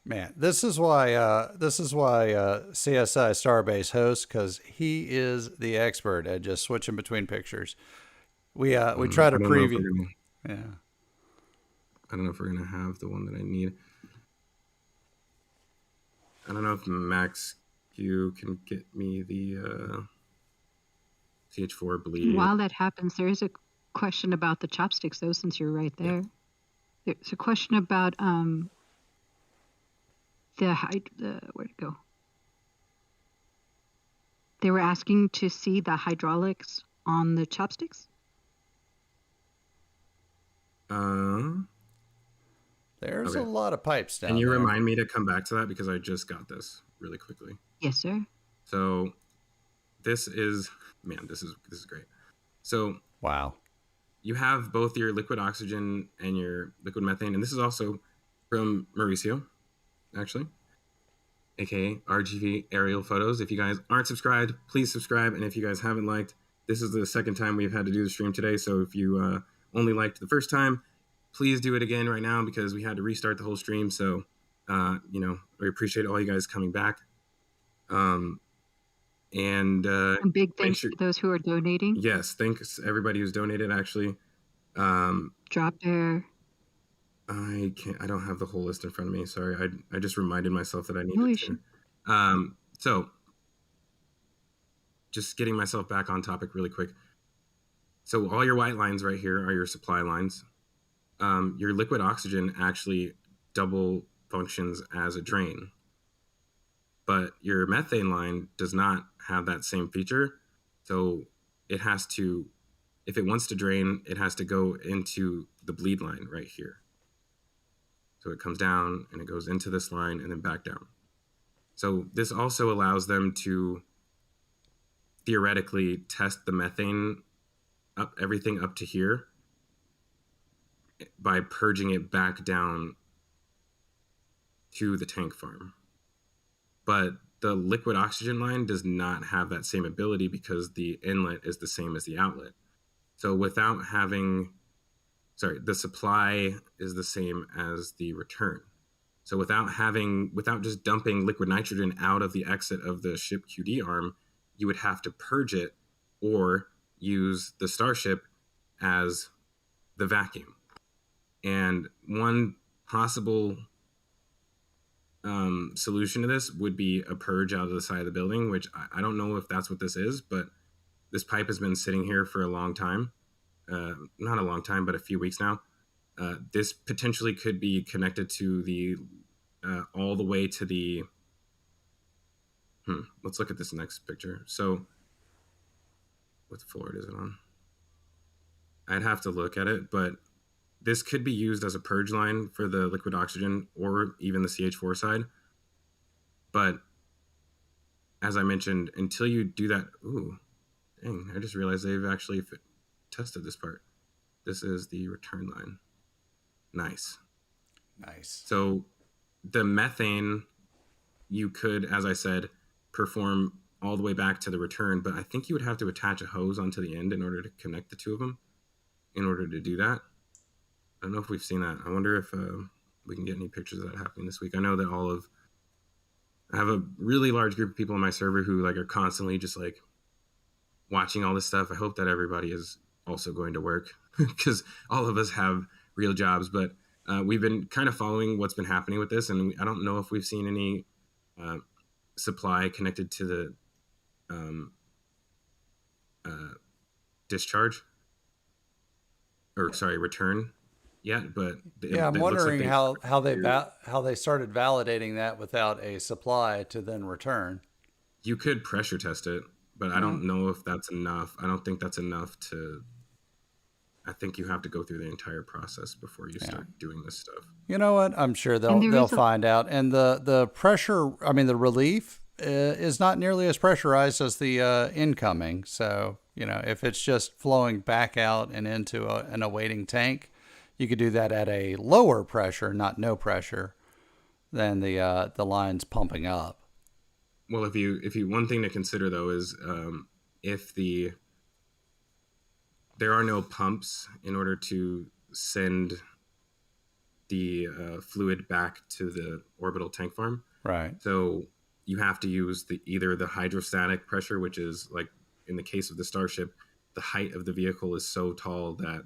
Man, this is why CSI Starbase hosts, because he is the expert at just switching between pictures. We try to preview. Yeah. I don't know if we're gonna have the one that I need. I don't know if Max Q can get me the CH4 bleed. While that happens, there is a question about the chopsticks, though, since you're right there. Yeah. There's a question about where'd it go? They were asking to see the hydraulics on the chopsticks. There's a lot of pipes down there. Can you remind me to come back to that because I just got this really quickly. Yes, sir. So this is great. So wow. You have both your liquid oxygen and your liquid methane, and this is also from Mauricio, actually, aka RGV Aerial Photos. If you guys aren't subscribed, please subscribe, and if you guys haven't liked, this is the second time we've had to do the stream today, so if you only liked the first time, please do it again right now because we had to restart the whole stream, so we appreciate all you guys coming back. And big thanks to those who are donating. Yes, thanks everybody who's donated. Actually, Drop Air. I don't have the whole list in front of me. Sorry, I just reminded myself that I needed to. So, just getting myself back on topic really quick. So all your white lines right here are your supply lines. Your liquid oxygen actually double functions as a drain. But your methane line does not have that same feature. So it has to, if it wants to drain, it has to go into the bleed line right here. So it comes down and it goes into this line and then back down. So this also allows them to theoretically test the methane everything up to here by purging it back down to the tank farm. But the liquid oxygen line does not have that same ability because the inlet is the same as the outlet. So without having, the supply is the same as the return. So without just dumping liquid nitrogen out of the exit of the ship QD arm, you would have to purge it or use the Starship as the vacuum. And one possible solution to this would be a purge out of the side of the building, which I don't know if that's what this is, but this pipe has been sitting here for a long time. Not a long time, but a few weeks now. This potentially could be connected to the all the way to the let's look at this next picture. So what floor is it on? I'd have to look at it, but this could be used as a purge line for the liquid oxygen or even the CH4 side. But as I mentioned, until you do that, I just realized they've actually tested this part. This is the return line. Nice. So the methane, you could, as I said, perform all the way back to the return, but I think you would have to attach a hose onto the end in order to connect the two of them in order to do that. I don't know if we've seen that. I wonder if we can get any pictures of that happening this week. I know that I have a really large group of people on my server who are constantly just watching all this stuff. I hope that everybody is also going to work because all of us have real jobs. But we've been kind of following what's been happening with this, and I don't know if we've seen any supply connected to the discharge, or sorry, return yet. But Yeah, I'm wondering how they started validating that without a supply to then return. You could pressure test it, but I don't know if that's enough. I don't think that's enough to. I think you have to go through the entire process before you start doing this stuff. You know what? I'm sure they'll find out. And the pressure, I mean, the relief is not nearly as pressurized as the incoming. So, you know, if it's just flowing back out and into an awaiting tank, you could do that at a lower pressure, not no pressure, than the lines pumping up. Well, if you one thing to consider though is if there are no pumps in order to send the fluid back to the orbital tank farm. Right. So you have to use either the hydrostatic pressure, which is like in the case of the Starship, the height of the vehicle is so tall that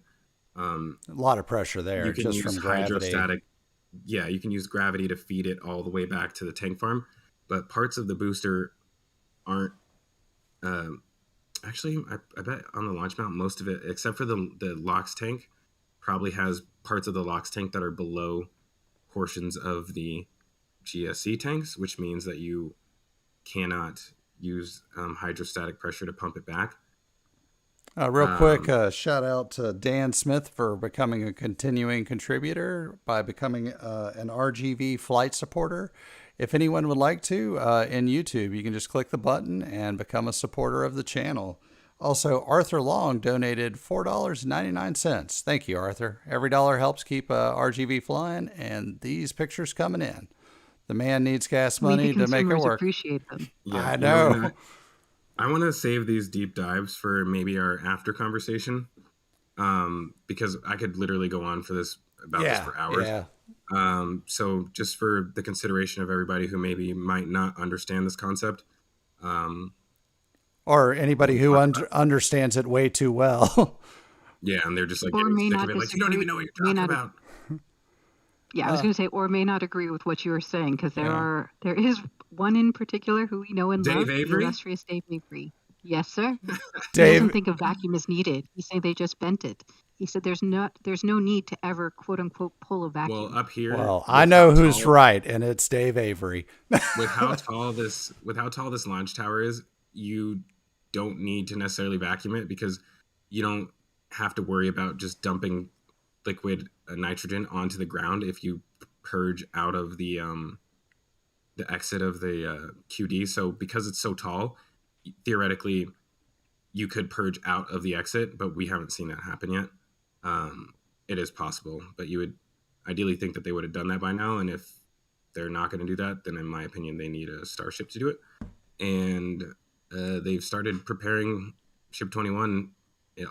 a lot of pressure there, you can just use from gravity. hydrostatic. Yeah, you can use gravity to feed it all the way back to the tank farm, but parts of the booster aren't. Actually, I bet on the launch mount, most of it, except for the LOX tank, probably has parts of the LOX tank that are below portions of the GSC tanks, which means that you cannot use hydrostatic pressure to pump it back. Real quick, shout out to Dan Smith for becoming a continuing contributor by becoming an RGV flight supporter. If anyone would like to, in YouTube, you can just click the button and become a supporter of the channel. Also, Arthur Long donated $4.99. Thank you, Arthur. Every dollar helps keep RGV flying, and these pictures coming in. The man needs gas money to make it work. Appreciate them. Yeah, I know. I want to save these deep dives for maybe our after conversation, because I could literally go on for this for hours. Yeah. So just for the consideration of everybody who maybe might not understand this concept, or anybody who understands it way too well. Yeah, and they're just like, or may sick not of it. Like, you don't even know what you're talking about. Yeah, I was going to say, or may not agree with what you were saying, because there is one in particular who we know and love, the illustrious Dave Avery. Yes, sir. He doesn't think a vacuum is needed. He's saying they just bent it. He said there's no need to ever quote unquote pull a vacuum. Well, up here, I know who's right, and it's Dave Avery. with how tall this launch tower is, you don't need to necessarily vacuum it, because you don't have to worry about just dumping liquid nitrogen onto the ground if you purge out of the exit of the QD. So because it's so tall, theoretically you could purge out of the exit, but we haven't seen that happen yet. It is possible, but you would ideally think that they would have done that by now. And if they're not going to do that, then in my opinion, they need a Starship to do it. And they've started preparing Ship 21,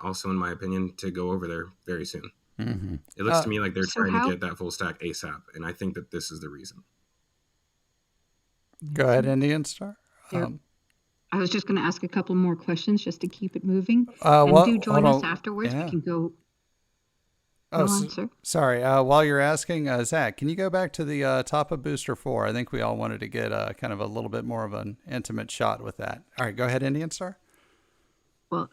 also in my opinion, to go over there very soon. Mm-hmm. It looks to me like they're trying to get that full stack ASAP, and I think that this is the reason. Go ahead, Indian Star. I was just going to ask a couple more questions just to keep it moving. Do join us afterwards. Yeah. We can go. Oh, on, sir. Sorry. While you're asking, Zach, can you go back to the top of Booster 4? I think we all wanted to get kind of a little bit more of an intimate shot with that. All right, go ahead, Indian Star. Well,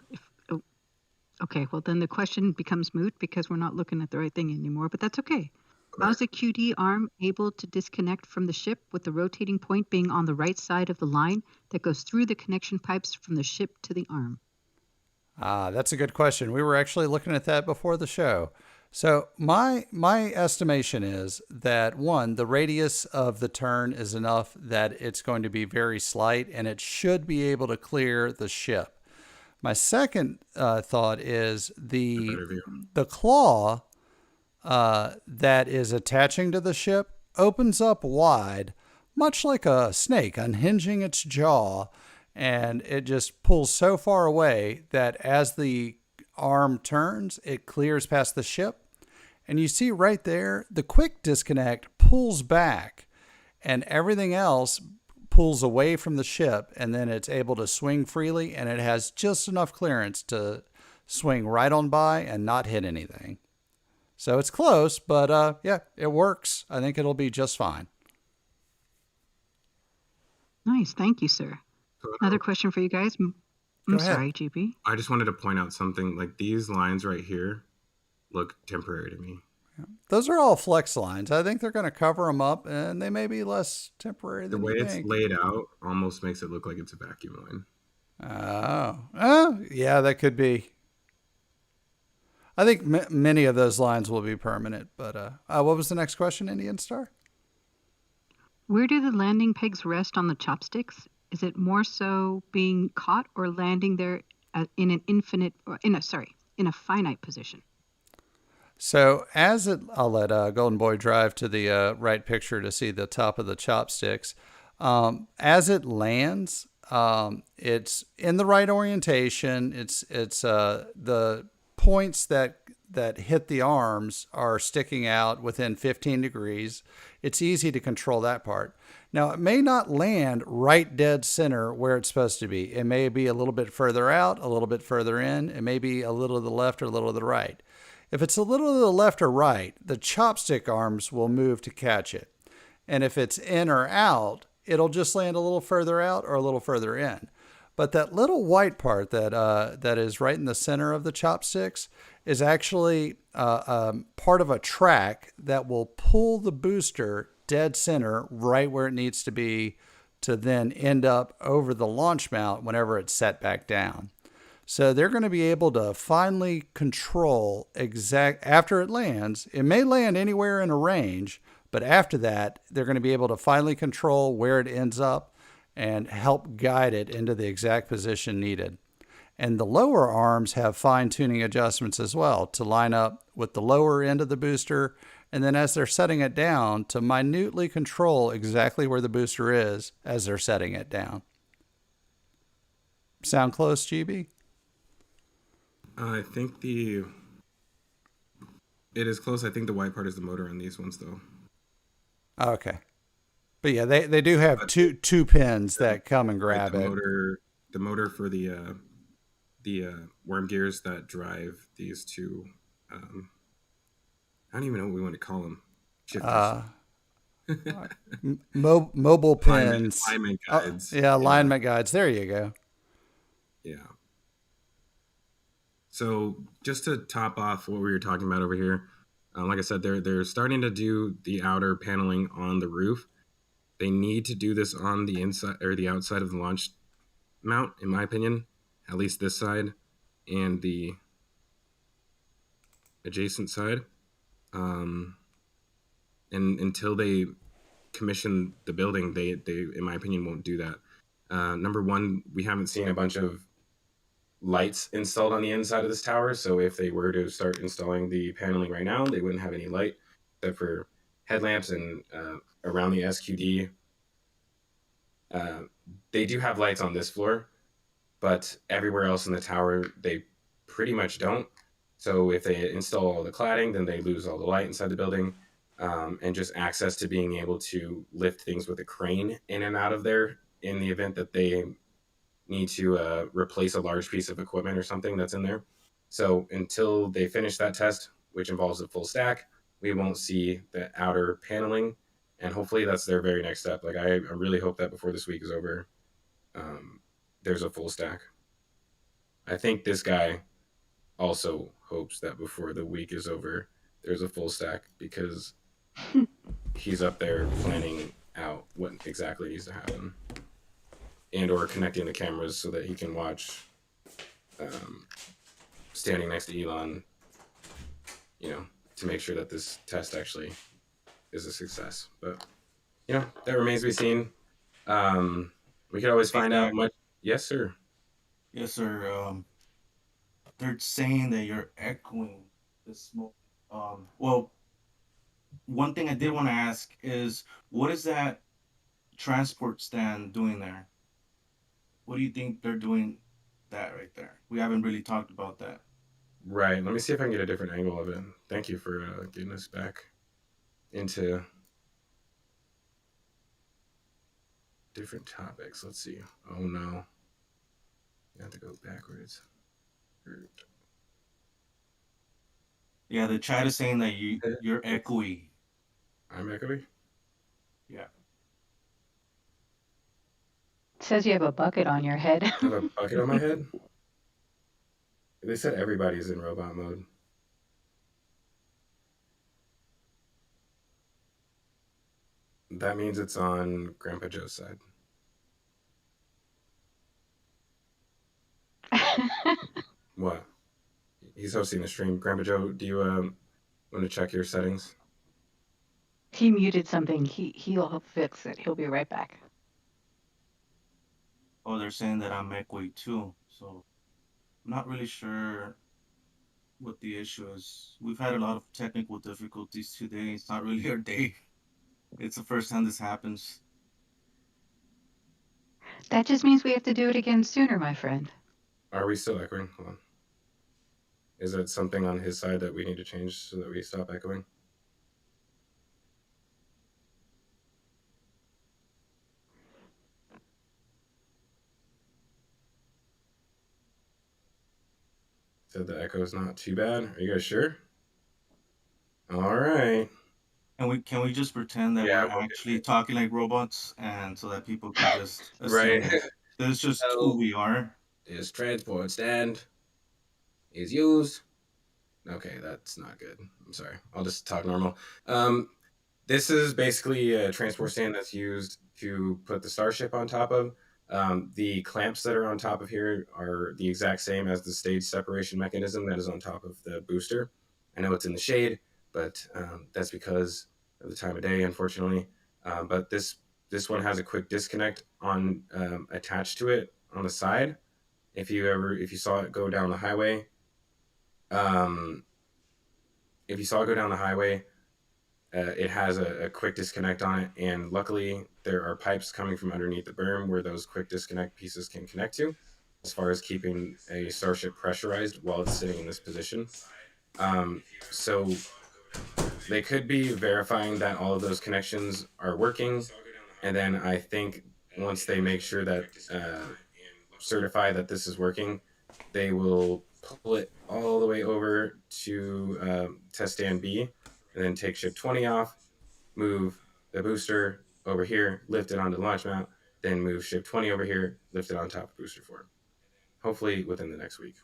okay. Well, then the question becomes moot because we're not looking at the right thing anymore, but that's okay. How is the QD arm able to disconnect from the ship with the rotating point being on the right side of the line that goes through the connection pipes from the ship to the arm? That's a good question. We were actually looking at that before the show. So my estimation is that, one, the radius of the turn is enough that it's going to be very slight and it should be able to clear the ship. My second thought is the claw that is attaching to the ship opens up wide, much like a snake unhinging its jaw, and it just pulls so far away that as the arm turns, it clears past the ship. And you see right there, the quick disconnect pulls back and everything else pulls away from the ship, and then it's able to swing freely, and it has just enough clearance to swing right on by and not hit anything. So it's close, but yeah, it works. I think it'll be just fine. Nice. Thank you, sir. Another question for you guys. I'm sorry, GB. I just wanted to point out something. Like these lines right here look temporary to me. Those are all flex lines. I think they're going to cover them up, and they may be less temporary than you think. The way it's laid out almost makes it look like it's a vacuum line. Oh, yeah, that could be. I think many of those lines will be permanent. But what was the next question, Indian Star? Where do the landing pegs rest on the chopsticks? Is it more so being caught or landing there in a finite position? So I'll let Golden Boy drive to the right picture to see the top of the chopsticks. As it lands, it's in the right orientation. It's the points that hit the arms are sticking out within 15 degrees. It's easy to control that part. Now, it may not land right dead center where it's supposed to be. It may be a little bit further out, a little bit further in. It may be a little to the left or a little to the right. If it's a little to the left or right, the chopstick arms will move to catch it. And if it's in or out, it'll just land a little further out or a little further in. But that little white part that is right in the center of the chopsticks is actually part of a track that will pull the booster dead center right where it needs to be to then end up over the launch mount whenever it's set back down. So they're going to be able to finally control after it lands. It may land anywhere in a range, but after that, they're going to be able to finally control where it ends up and help guide it into the exact position needed. And the lower arms have fine-tuning adjustments as well to line up with the lower end of the booster, and then as they're setting it down, to minutely control exactly where the booster is as they're setting it down. Sound close, GB? I think it is close. I think the white part is the motor on these ones, though. Okay. But yeah, they do have two pins that come and grab it. The motor for the worm gears that drive these two. I don't even know what we want to call them. Mobile pins. Alignment guides. Alignment guides. There you go. Yeah. So just to top off what we were talking about over here, like I said, they're starting to do the outer paneling on the roof. They need to do this on the inside or the outside of the launch mount, in my opinion, at least this side and the adjacent side. And until they commission the building, they in my opinion won't do that. Number one, we haven't seen a bunch of lights installed on the inside of this tower, so if they were to start installing the paneling right now, they wouldn't have any light except for headlamps and around the SQD. They do have lights on this floor, but everywhere else in the tower they pretty much don't. So if they install all the cladding, then they lose all the light inside the building, and just access to being able to lift things with a crane in and out of there in the event that they need to replace a large piece of equipment or something that's in there. So until they finish that test, which involves a full stack, we won't see the outer paneling, and hopefully that's their very next step. Like I really hope that before this week is over, there's a full stack. I think this guy also hopes that before the week is over, there's a full stack, because he's up there planning out what exactly needs to happen, and or connecting the cameras so that he can watch standing next to Elon, to make sure that this test actually is a success. But that remains to be seen. We could always find out much. Yes, sir. Yes, sir. They're saying that you're echoing the smoke. Well, one thing I did want to ask is, what is that transport stand doing there? What do you think they're doing that right there? We haven't really talked about that. Right. Let me see if I can get a different angle of it. Thank you for getting us back into different topics. Let's see. Oh, no. You have to go backwards. Yeah, the chat is saying that you're echoey. I'm echoey? Yeah. It says you have a bucket on your head. I have a bucket on my head? They said everybody's in robot mode. That means it's on Grandpa Joe's side. What? He's hosting the stream. Grandpa Joe, do you want to check your settings? He muted something. He'll fix it. He'll be right back. Oh, they're saying that I'm echoey too. So I'm not really sure what the issue is. We've had a lot of technical difficulties today. It's not really our day. It's the first time this happens. That just means we have to do it again sooner, my friend. Are we still echoing? Hold on. Is it something on his side that we need to change so that we stop echoing? Said the echo is not too bad. Are you guys sure? All right. And can we just pretend that we're actually talking like robots, and so that people can just assume Right. that it's just who we are? This transport stand is used. Okay, that's not good. I'm sorry. I'll just talk normal. This is basically a transport stand that's used to put the Starship on top of. The clamps that are on top of here are the exact same as the stage separation mechanism that is on top of the booster. I know it's in the shade, but that's because of the time of day, unfortunately. But this one has a quick disconnect on attached to it on the side. If you saw it go down the highway, it has a quick disconnect on it, and luckily there are pipes coming from underneath the berm where those quick disconnect pieces can connect to, as far as keeping a Starship pressurized while it's sitting in this position. So they could be verifying that all of those connections are working, and then I think once they make sure that certify that this is working, they will pull it all the way over to test stand B, and then take ship 20 off, move the booster over here, lift it onto the launch mount, then move ship 20 over here, lift it on top of booster 4. Hopefully within the next week.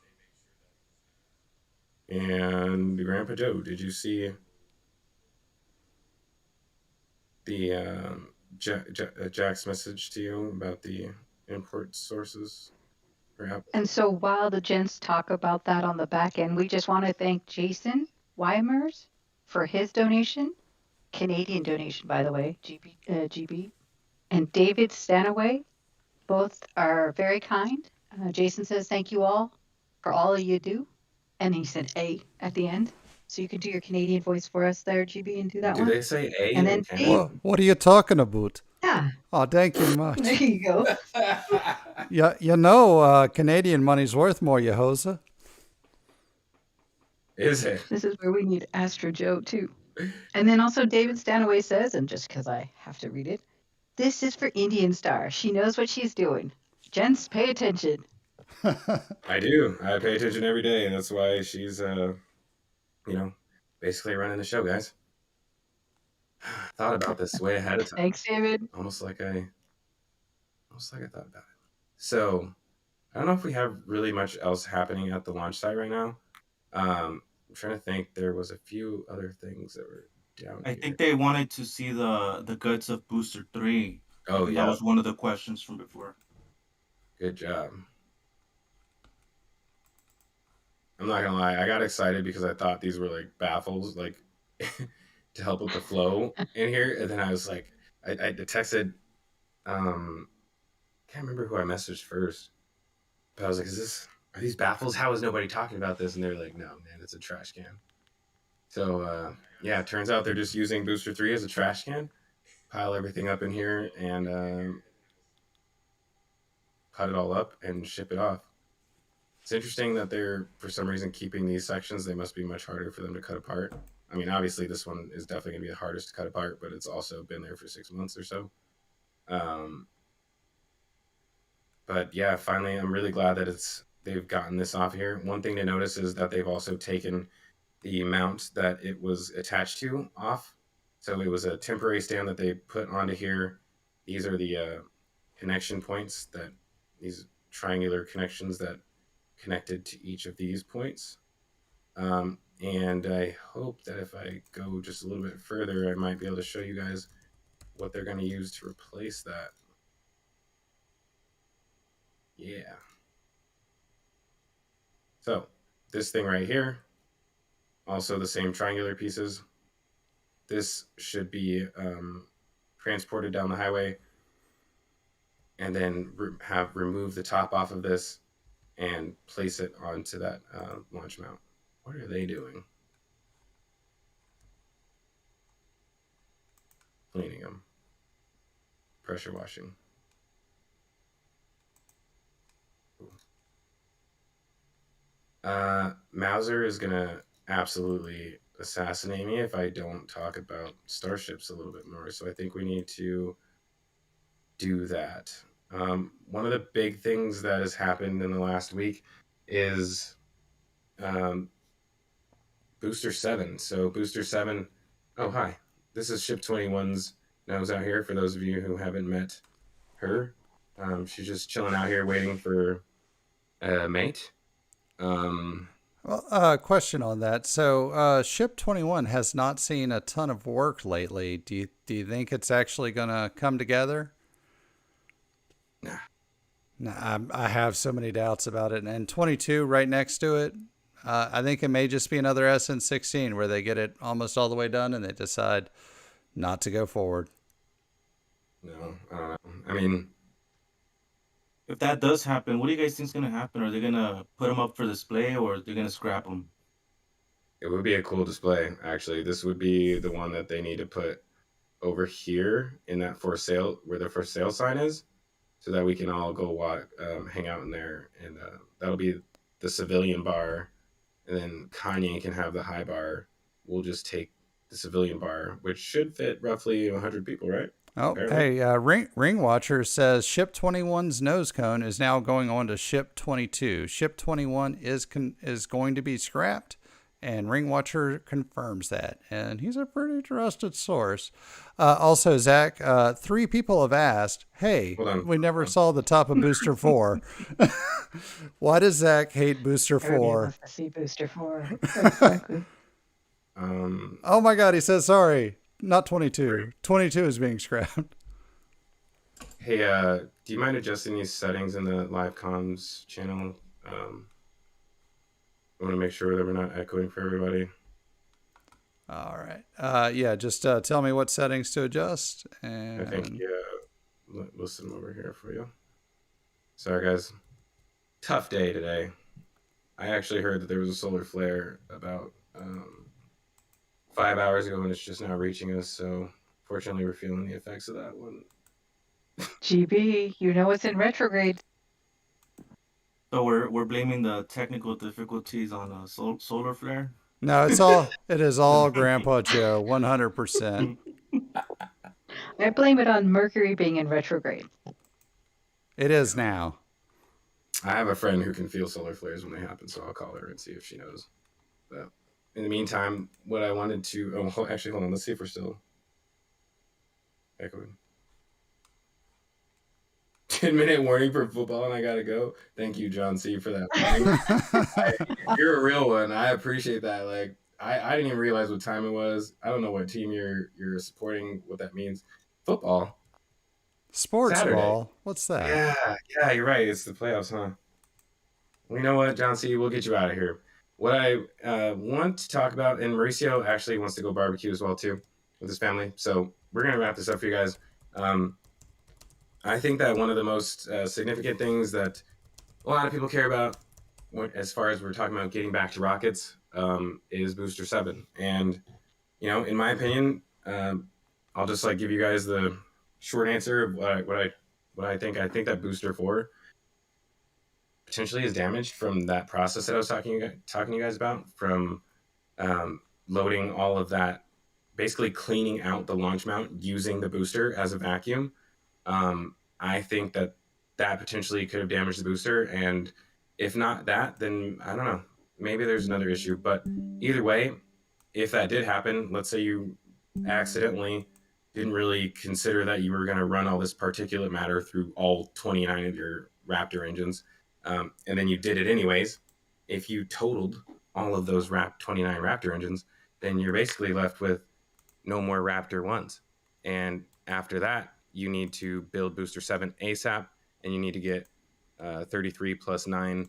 And Grandpa Joe, did you see the Jack's message to you about the import sources? And so while the gents talk about that on the back end, we just want to thank Jason Weimers for his donation, Canadian donation, by the way, GB, and David Stanaway. Both are very kind. Jason says, thank you all for all you do. And he said A at the end. So you can do your Canadian voice for us there, GB, and do that one. Do they say A? And then Dave. What are you talking about? Yeah. Oh, thank you much. There you go. Yeah, you know, Canadian money's worth more, you hoser. Is it? This is where we need Astro Joe, too. And then also David Stanaway says, and just because I have to read it, this is for Indian Star. She knows what she's doing. Gents, pay attention. I do. I pay attention every day. That's why she's, basically running the show, guys. Thought about this way ahead of time. Thanks, David. Almost like I thought about it. So, I don't know if we have really much else happening at the launch site right now. I'm trying to think. There was a few other things that were down here. I think they wanted to see the guts of Booster 3. Oh, yeah. That was one of the questions from before. Good job. I'm not gonna lie, I got excited because I thought these were like baffles, like to help with the flow in here. And then I was like, I texted, can't remember who I messaged first, but I was like, are these baffles? How is nobody talking about this? And they're like, no, man, it's a trash can. So yeah, it turns out they're just using Booster 3 as a trash can, pile everything up in here and cut it all up and ship it off. It's interesting that they're, for some reason, keeping these sections. They must be much harder for them to cut apart. I mean, obviously, this one is definitely going to be the hardest to cut apart, but it's also been there for 6 months or so. But yeah, finally, I'm really glad that they've gotten this off here. One thing to notice is that they've also taken the mount that it was attached to off. So it was a temporary stand that they put onto here. These are the connection points, that these triangular connections that connected to each of these points. And I hope that if I go just a little bit further, I might be able to show you guys what they're going to use to replace that. Yeah. So this thing right here, also the same triangular pieces. This should be transported down the highway, and then remove the top off of this and place it onto that launch mount. What are they doing? Cleaning them. Pressure washing. Mauser is going to absolutely assassinate me if I don't talk about starships a little bit more. So I think we need to do that. One of the big things that has happened in the last week is Booster 7. So Booster 7, oh, hi. This is Ship 21's nose out here, for those of you who haven't met her. She's just chilling out here waiting for a mate. Well, question on that. So, Ship 21 has not seen a ton of work lately. Do you think it's actually going to come together? Nah. Nah, I have so many doubts about it. And 22 right next to it, I think it may just be another SN16 where they get it almost all the way done and they decide not to go forward. No, I don't know. I mean, if that does happen, what do you guys think is going to happen? Are they going to put them up for display, or they're going to scrap them? it would be a cool display, actually. This would be the one that they need to put over here in that for sale, where the for sale sign is, so that we can all go walk, hang out in there. And that'll be the civilian bar. And then Kanye can have the high bar. We'll just take the civilian bar, which should fit roughly 100 people, right? Oh, apparently. Hey, Ring Watcher says Ship 21's nose cone is now going on to Ship 22. Ship 21 is going to be scrapped, and Ring Watcher confirms that. And he's a pretty trusted source. Also, Zach, 3 people have asked, hey, we never saw the top of Booster 4. Why does Zach hate Booster 4? Everybody wants to see Booster 4. Exactly. Oh my God, he says sorry. Not 22. 22 is being scrapped. Hey, do you mind adjusting these settings in the live comms channel? I want to make sure that we're not echoing for everybody. All right. Yeah, just tell me what settings to adjust. And I think, yeah, listen over here for you. Sorry, guys. Tough day today. I actually heard that there was a solar flare about 5 hours ago, and it's just now reaching us. So, fortunately, we're feeling the effects of that one. GB, you know it's in retrograde. So we're blaming the technical difficulties on a solar flare? No, it is all Grandpa Joe, 100%. I blame it on Mercury being in retrograde. It is now. I have a friend who can feel solar flares when they happen, so I'll call her and see if she knows. But in the meantime, what I wanted to... Oh, actually, hold on. Let's see if we're still echoing. 10-minute warning for football, and I gotta go. Thank you, John C., for that. You're a real one. I appreciate that. Like, I didn't even realize what time it was. I don't know what team you're supporting, what that means. Football. Sports Saturday. ball. What's that? Yeah, you're right. It's the playoffs, huh? Well, you know what, John C., we'll get you out of here. What I want to talk about, and Mauricio actually wants to go barbecue as well, too, with his family. So we're going to wrap this up for you guys. I think that one of the most significant things that a lot of people care about, as far as we're talking about getting back to rockets, is Booster 7. And, you know, in my opinion, I'll just give you guys the short answer of what I think. I think that Booster 4 potentially is damaged from that process that I was talking to you guys about, from loading all of that, basically cleaning out the launch mount using the booster as a vacuum. I think that potentially could have damaged the booster, and if not that, then I don't know. maybe there's another issue. But either way, if that did happen, let's say you accidentally didn't really consider that you were going to run all this particulate matter through all 29 of your Raptor engines, and then you did it anyways. If you totaled all of those 29 Raptor engines, then you're basically left with no more Raptor 1s. And after that, you need to build Booster 7 ASAP, and you need to get 33 plus 9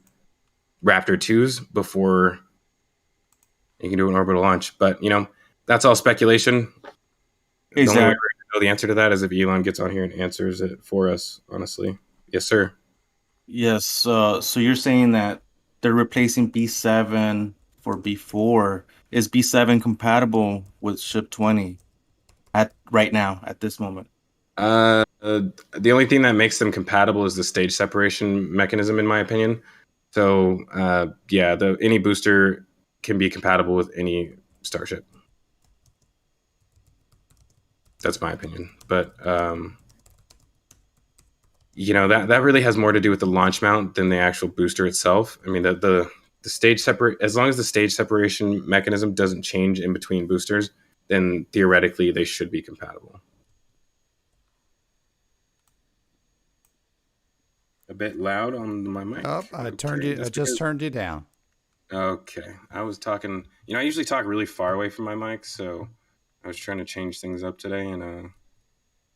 Raptor 2s before you can do an orbital launch. But, that's all speculation. Exactly. The only way we're going to know the answer to that is if Elon gets on here and answers it for us, honestly. Yes, sir. Yes. So you're saying that they're replacing B7 for B4. Is B7 compatible with Ship 20 right now, at this moment? The only thing that makes them compatible is the stage separation mechanism, in my opinion. So, any booster can be compatible with any Starship. That's my opinion. But, that really has more to do with the launch mount than the actual booster itself. I mean, the stage as long as the stage separation mechanism doesn't change in between boosters, then theoretically they should be compatible. A bit loud on my mic. Oh, I just turned you down. Okay. I was talking, I usually talk really far away from my mic, so I was trying to change things up today and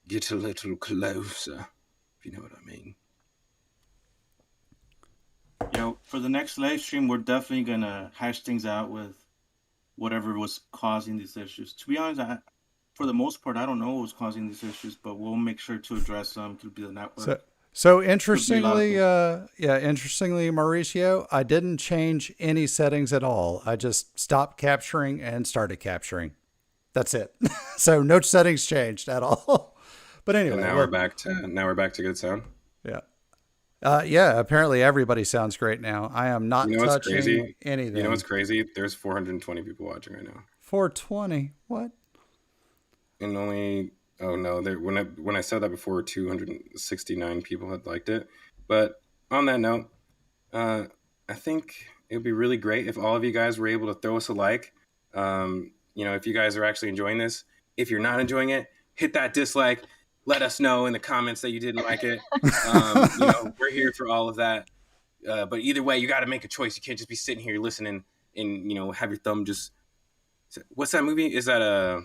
get a little closer, if you know what I mean. For the next live stream, we're definitely going to hash things out with whatever was causing these issues. To be honest, for the most part, I don't know what was causing these issues, but we'll make sure to address them through the network. So interestingly, Mauricio, I didn't change any settings at all. I just stopped capturing and started capturing. That's it. So no settings changed at all. But anyway, and now we're back to good sound. Yeah. Apparently everybody sounds great now. I am not touching anything. You know what's crazy? There's 420 people watching right now. 420? What? And only... Oh no! When I said that before, 269 people had liked it. But on that note, I think it would be really great if all of you guys were able to throw us a like. If you guys are actually enjoying this. If you're not enjoying it, hit that dislike. Let us know in the comments that you didn't like it. We're here for all of that. But either way, you got to make a choice. You can't just be sitting here listening and have your thumb just. What's that movie? Is that a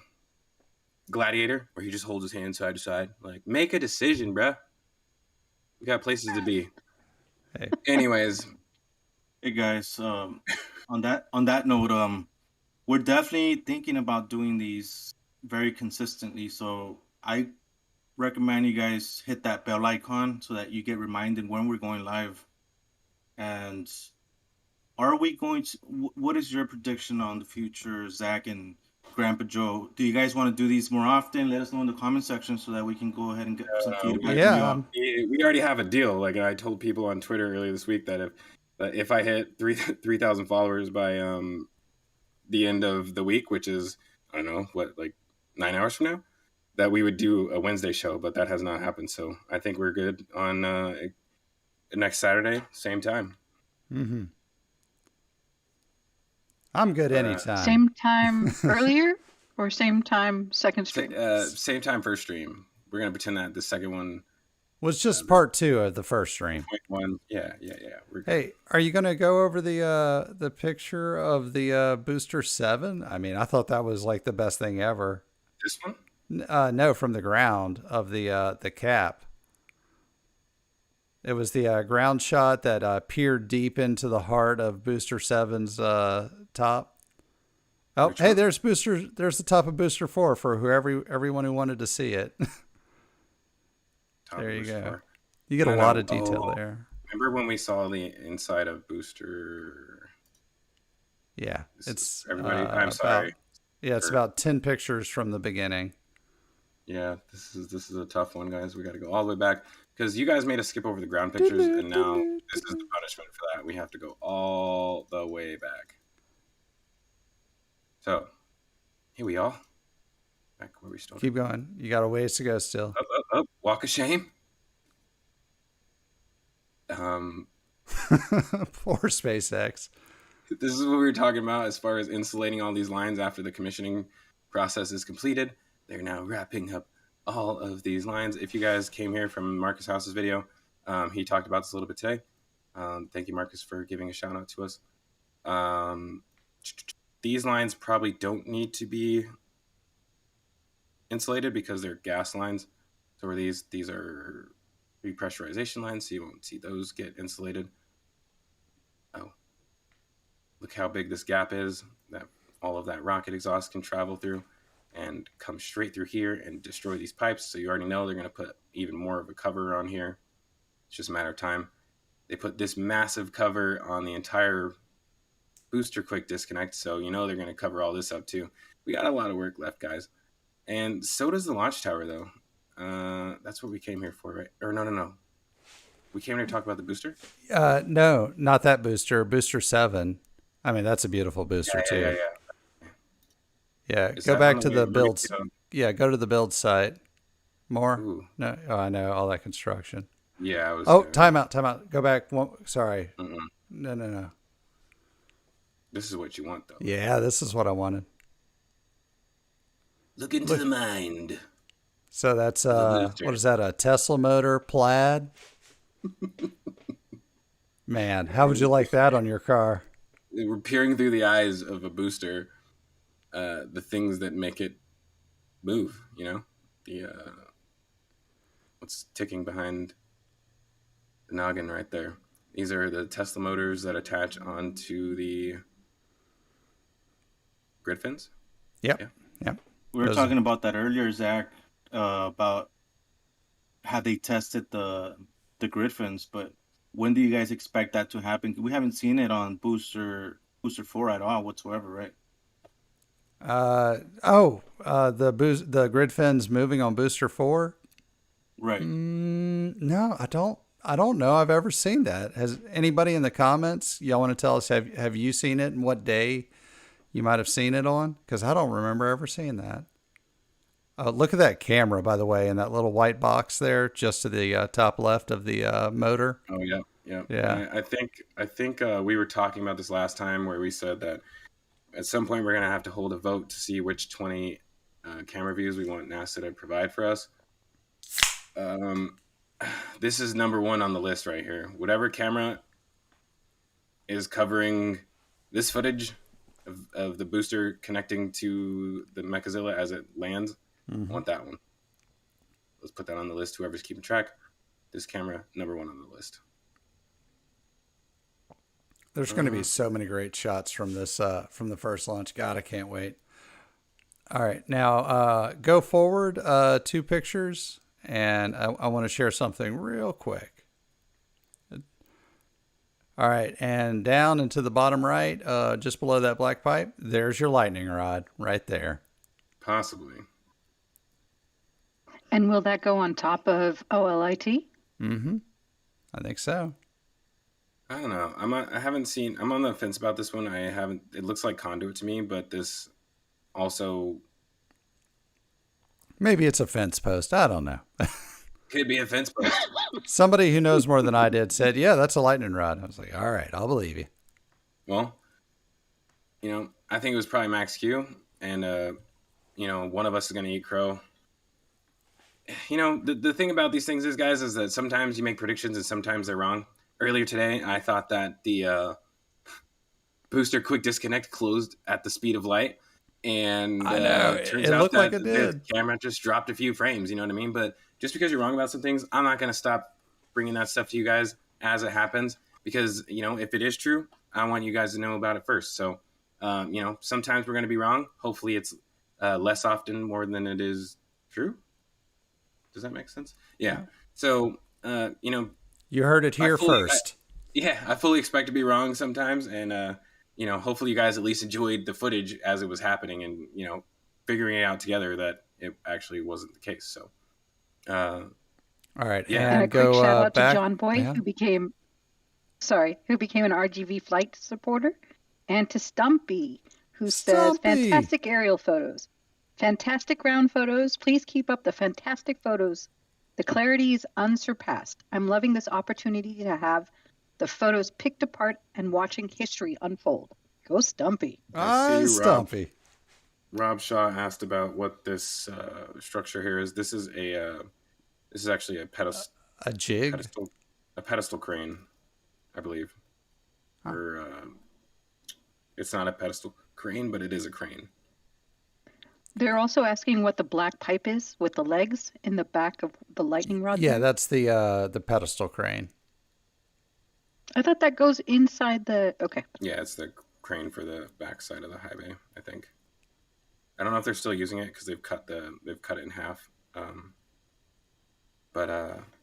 Gladiator, where he just holds his hand side to side? Like, make a decision, bruh. We got places to be. Hey. Anyways, hey guys. On that note, we're definitely thinking about doing these very consistently. So I recommend you guys hit that bell icon so that you get reminded when we're going live. And are we going to? What is your prediction on the future, Zach and Grandpa Joe? Do you guys want to do these more often? Let us know in the comment section so that we can go ahead and get some feedback. Yeah, we already have a deal. Like I told people on Twitter earlier this week that if I hit 3,000 followers by the end of the week, which is I don't know what, like 9 hours from now, that we would do a Wednesday show. But that has not happened. So I think we're good on next Saturday, same time. Mm-hmm. I'm good anytime. Same time earlier or same time second stream? Same time first stream. We're going to pretend that the second one was just part 2 of the first stream. One. Yeah. Hey, are you going to go over the picture of the Booster 7? I mean, I thought that was like the best thing ever. This one? No, from the ground of the cap. It was the ground shot that peered deep into the heart of Booster 7's top. Oh, hey, there's the top of Booster 4 for everyone who wanted to see it. There you go. 4. You get a lot of detail there. Remember when we saw the inside of Booster? Yeah, it's everybody. I'm sorry. It's about 10 pictures from the beginning. Yeah, this is a tough one, guys. We got to go all the way back because you guys made us skip over the ground pictures, and now this is the punishment for that. We have to go all the way back. So, here we are. Back where we started. Keep going. You got a ways to go still. Up. Walk of shame. Poor SpaceX. This is what we were talking about as far as insulating all these lines after the commissioning process is completed. They're now wrapping up all of these lines. If you guys came here from Marcus House's video, he talked about this a little bit today. Thank you, Marcus, for giving a shout out to us. These lines probably don't need to be insulated because they're gas lines. So where these are repressurization lines, so you won't see those get insulated. Oh, look how big this gap is that all of that rocket exhaust can travel through and come straight through here and destroy these pipes. So you already know they're going to put even more of a cover on here. It's just a matter of time. They put this massive cover on the entire booster quick disconnect, so you know they're going to cover all this up too. We got a lot of work left, guys. And so does the launch tower, though. That's what we came here for, right? Or no. We came here to talk about the booster? No, not that booster. Booster 7. I mean, that's a beautiful booster, too. Yeah, go back to the builds. Yeah, go to the build site. More? Ooh. No, I know, all that construction. Yeah, I was. Oh, time out. Go back. Sorry. Mm-mm. No. This is what you want, though. Yeah, this is what I wanted. Look into the mind. So that's, what is that, a Tesla motor plaid? Man, how would you like that on your car? We're peering through the eyes of a booster, the things that make it move, you know? What's ticking behind the noggin right there. These are the Tesla motors that attach onto the grid fins. Yep. We were talking about that earlier, Zach, about how they tested the grid fins, but when do you guys expect that to happen? We haven't seen it on Booster 4 at all whatsoever, right? The grid fins moving on Booster 4? Right. No, I don't know I've ever seen that. Has anybody in the comments, y'all want to tell us, have you seen it and what day you might have seen it on? Because I don't remember ever seeing that. Look at that camera, by the way, in that little white box there, just to the top left of the motor. Oh, yeah. I think we were talking about this last time where we said that at some point we're going to have to hold a vote to see which 20 camera views we want NASA to provide for us. This is number one on the list right here. Whatever camera is covering this footage of the booster connecting to the Mechazilla as it lands, I want that one. Let's put that on the list. Whoever's keeping track, this camera, number one on the list. There's going to be so many great shots from this, from the first launch. God, I can't wait. All right, now go forward 2 pictures, and I want to share something real quick. All right, and down into the bottom right, just below that black pipe, there's your lightning rod right there. Possibly. And will that go on top of OLIT? Mm-hmm. I think so. I don't know. I'm on the fence about this one. It looks like conduit to me, but this also. Maybe it's a fence post. I don't know. Could be a fence post. Somebody who knows more than I did said, yeah, that's a lightning rod. I was like, all right, I'll believe you. Well, I think it was probably Max Q, and, one of us is going to eat crow. The thing about these things is, guys, is that sometimes you make predictions and sometimes they're wrong. Earlier today, I thought that the booster quick disconnect closed at the speed of light. And I know. It turns out that the camera just dropped a few frames, you know what I mean? But just because you're wrong about some things, I'm not going to stop bringing that stuff to you guys as it happens. Because, if it is true, I want you guys to know about it first. So, sometimes we're going to be wrong. Hopefully it's less often more than it is true. Does that make sense? Yeah. So, you heard it here first. I fully expect to be wrong sometimes. And, hopefully you guys at least enjoyed the footage as it was happening and, figuring it out together that it actually wasn't the case. So, all right. Yeah. And a quick shout out back. to John Boy, who became an RGV flight supporter, and to Stumpy, who says, fantastic aerial photos. Fantastic ground photos. Please keep up the fantastic photos. The clarity is unsurpassed. I'm loving this opportunity to have The photos picked apart and watching history unfold. Go Stumpy. Stumpy. Rob Shaw asked about what this structure here is. This is actually a pedestal. A jig? A pedestal crane, I believe. Huh. Or it's not a pedestal crane, but it is a crane. They're also asking what the black pipe is with the legs in the back of the lightning rod. Yeah, that's the pedestal crane. I thought that goes inside the. Okay. Yeah, it's the crane for the back side of the high bay, I think. I don't know if they're still using it because they've cut it in half.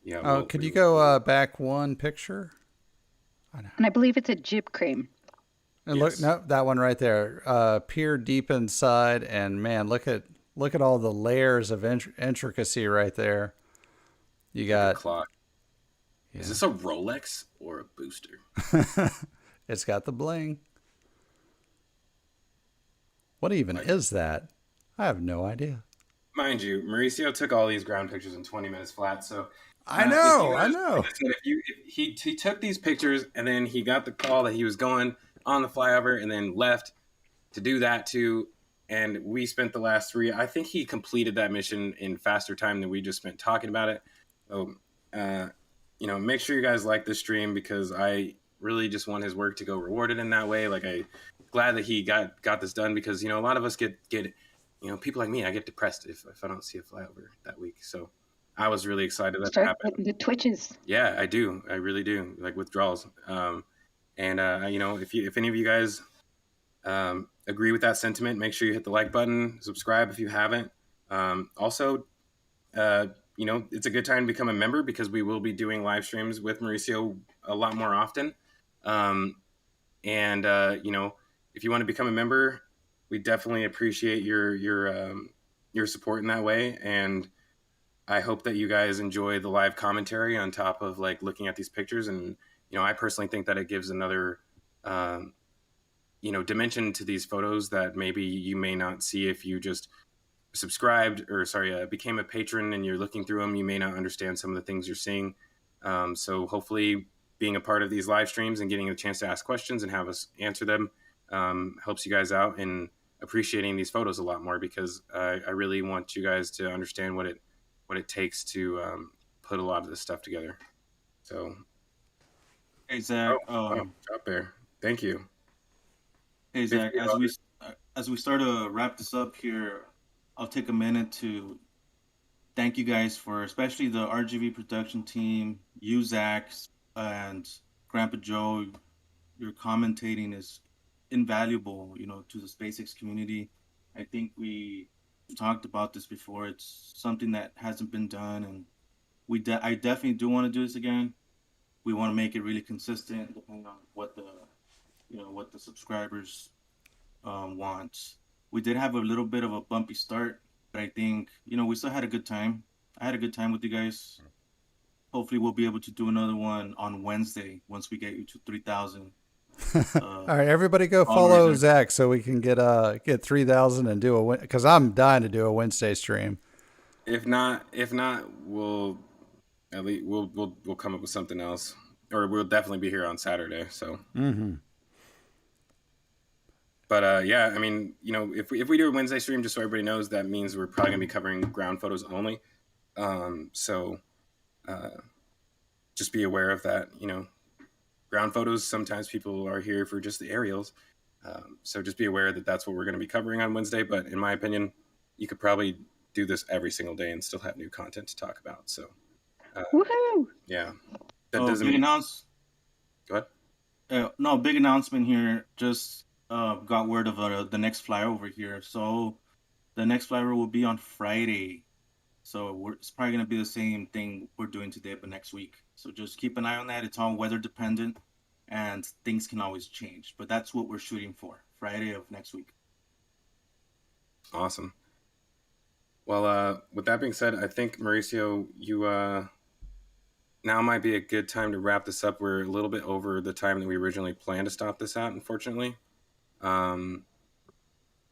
Yeah. Oh, could you go back one picture? And I believe it's a jib crane. And look, no, that one right there. Peer deep inside, and man, look at all the layers of intricacy right there. You got clock. Yeah. Is this a Rolex or a booster? It's got the bling. What even is that? I have no idea. Mind you, Mauricio took all these ground pictures in 20 minutes flat, so I know. He took these pictures and then he got the call that he was going on the flyover and then left to do that too. And we spent the last 3. I think he completed that mission in faster time than we just spent talking about it. So, make sure you guys like this stream because I really just want his work to go rewarded in that way. Like I'm glad that he got this done because, a lot of us get people like me, I get depressed if I don't see a flyover that week. So I was really excited that happened. The twitches. Yeah, I do. I really do. Like withdrawals. If any of you guys agree with that sentiment, make sure you hit the like button, subscribe if you haven't. Also, it's a good time to become a member because we will be doing live streams with Mauricio a lot more often. If you want to become a member, we definitely appreciate your support in that way. And I hope that you guys enjoy the live commentary on top of like looking at these pictures. And, I personally think that it gives another, dimension to these photos that maybe you may not see if you just became a patron and you're looking through them. You may not understand some of the things you're seeing. So hopefully being a part of these live streams and getting a chance to ask questions and have us answer them helps you guys out in appreciating these photos a lot more because I really want you guys to understand what it takes to put a lot of this stuff together. So, hey Zach, up there. Thank you. Hey Zach, as we start to wrap this up here, I'll take a minute to thank you guys for, especially the RGV production team, you Zach, and Grandpa Joe. Your commentating is invaluable, to the SpaceX community. I think we talked about this before. It's something that hasn't been done, and I definitely do want to do this again. We want to make it really consistent, depending on what the subscribers want. We did have a little bit of a bumpy start, but I think we still had a good time. I had a good time with you guys. Hopefully, we'll be able to do another one on Wednesday once we get you to 3,000. All right, everybody go follow Zach so we can get 3,000 and do because I'm dying to do a Wednesday stream. If not, we'll come up with something else, or we'll definitely be here on Saturday. So. Mm-hmm. But if we do a Wednesday stream, just so everybody knows, that means we're probably gonna be covering ground photos only. Just be aware of that. Ground photos, sometimes people are here for just the aerials. So just be aware that that's what we're going to be covering on Wednesday. But in my opinion, you could probably do this every single day and still have new content to talk about. So, woohoo! Yeah. That doesn't big mean... Go ahead. No, big announcement here. Just got word of the next flyover here. So the next flyover will be on Friday. So it's probably going to be the same thing we're doing today, but next week. So just keep an eye on that. It's all weather dependent and things can always change. But that's what we're shooting for, Friday of next week. Awesome. Well, with that being said, I think, Mauricio, you now might be a good time to wrap this up. We're a little bit over the time that we originally planned to stop this at, unfortunately.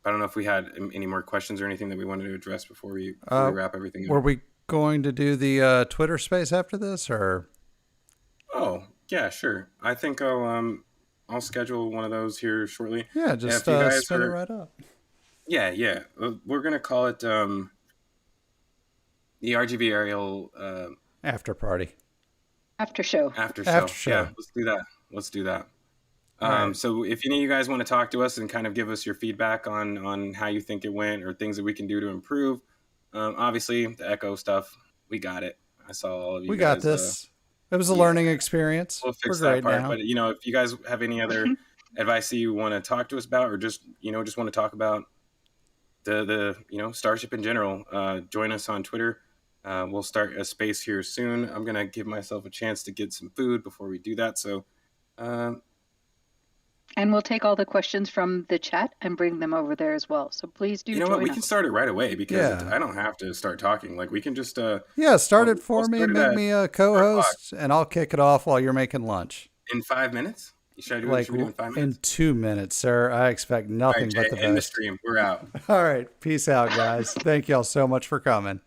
I don't know if we had any more questions or anything that we wanted to address before we wrap everything up. Were we going to do the Twitter space after this, or? Oh, Yeah, sure. I think I'll schedule one of those here shortly. Yeah, just if you guys spin it right up. Yeah. We're gonna call it the RGV aerial After party. After show. After show. After show. Yeah, let's do that. Right. So if any of you guys want to talk to us and kind of give us your feedback on how you think it went or things that we can do to improve, obviously the echo stuff, we got it. I saw all of you. We guys, got this. It was a learning experience. We'll fix We're that part. now. But if you guys have any other advice that you want to talk to us about, or just want to talk about the Starship in general, join us on Twitter. We'll start a space here soon. I'm gonna give myself a chance to get some food before we do that. So. And we'll take all the questions from the chat and bring them over there as well. So please do. You know join what? We us. can start it right away because I don't have to start talking. Like we can just start it for me. Make me a co-host, and I'll kick it off while you're making lunch. In 5 minutes? Should we do in 5 minutes? In 2 minutes, sir. I expect nothing but the best. End the stream. We're out. All right. Peace out, guys. Thank y'all so much for coming.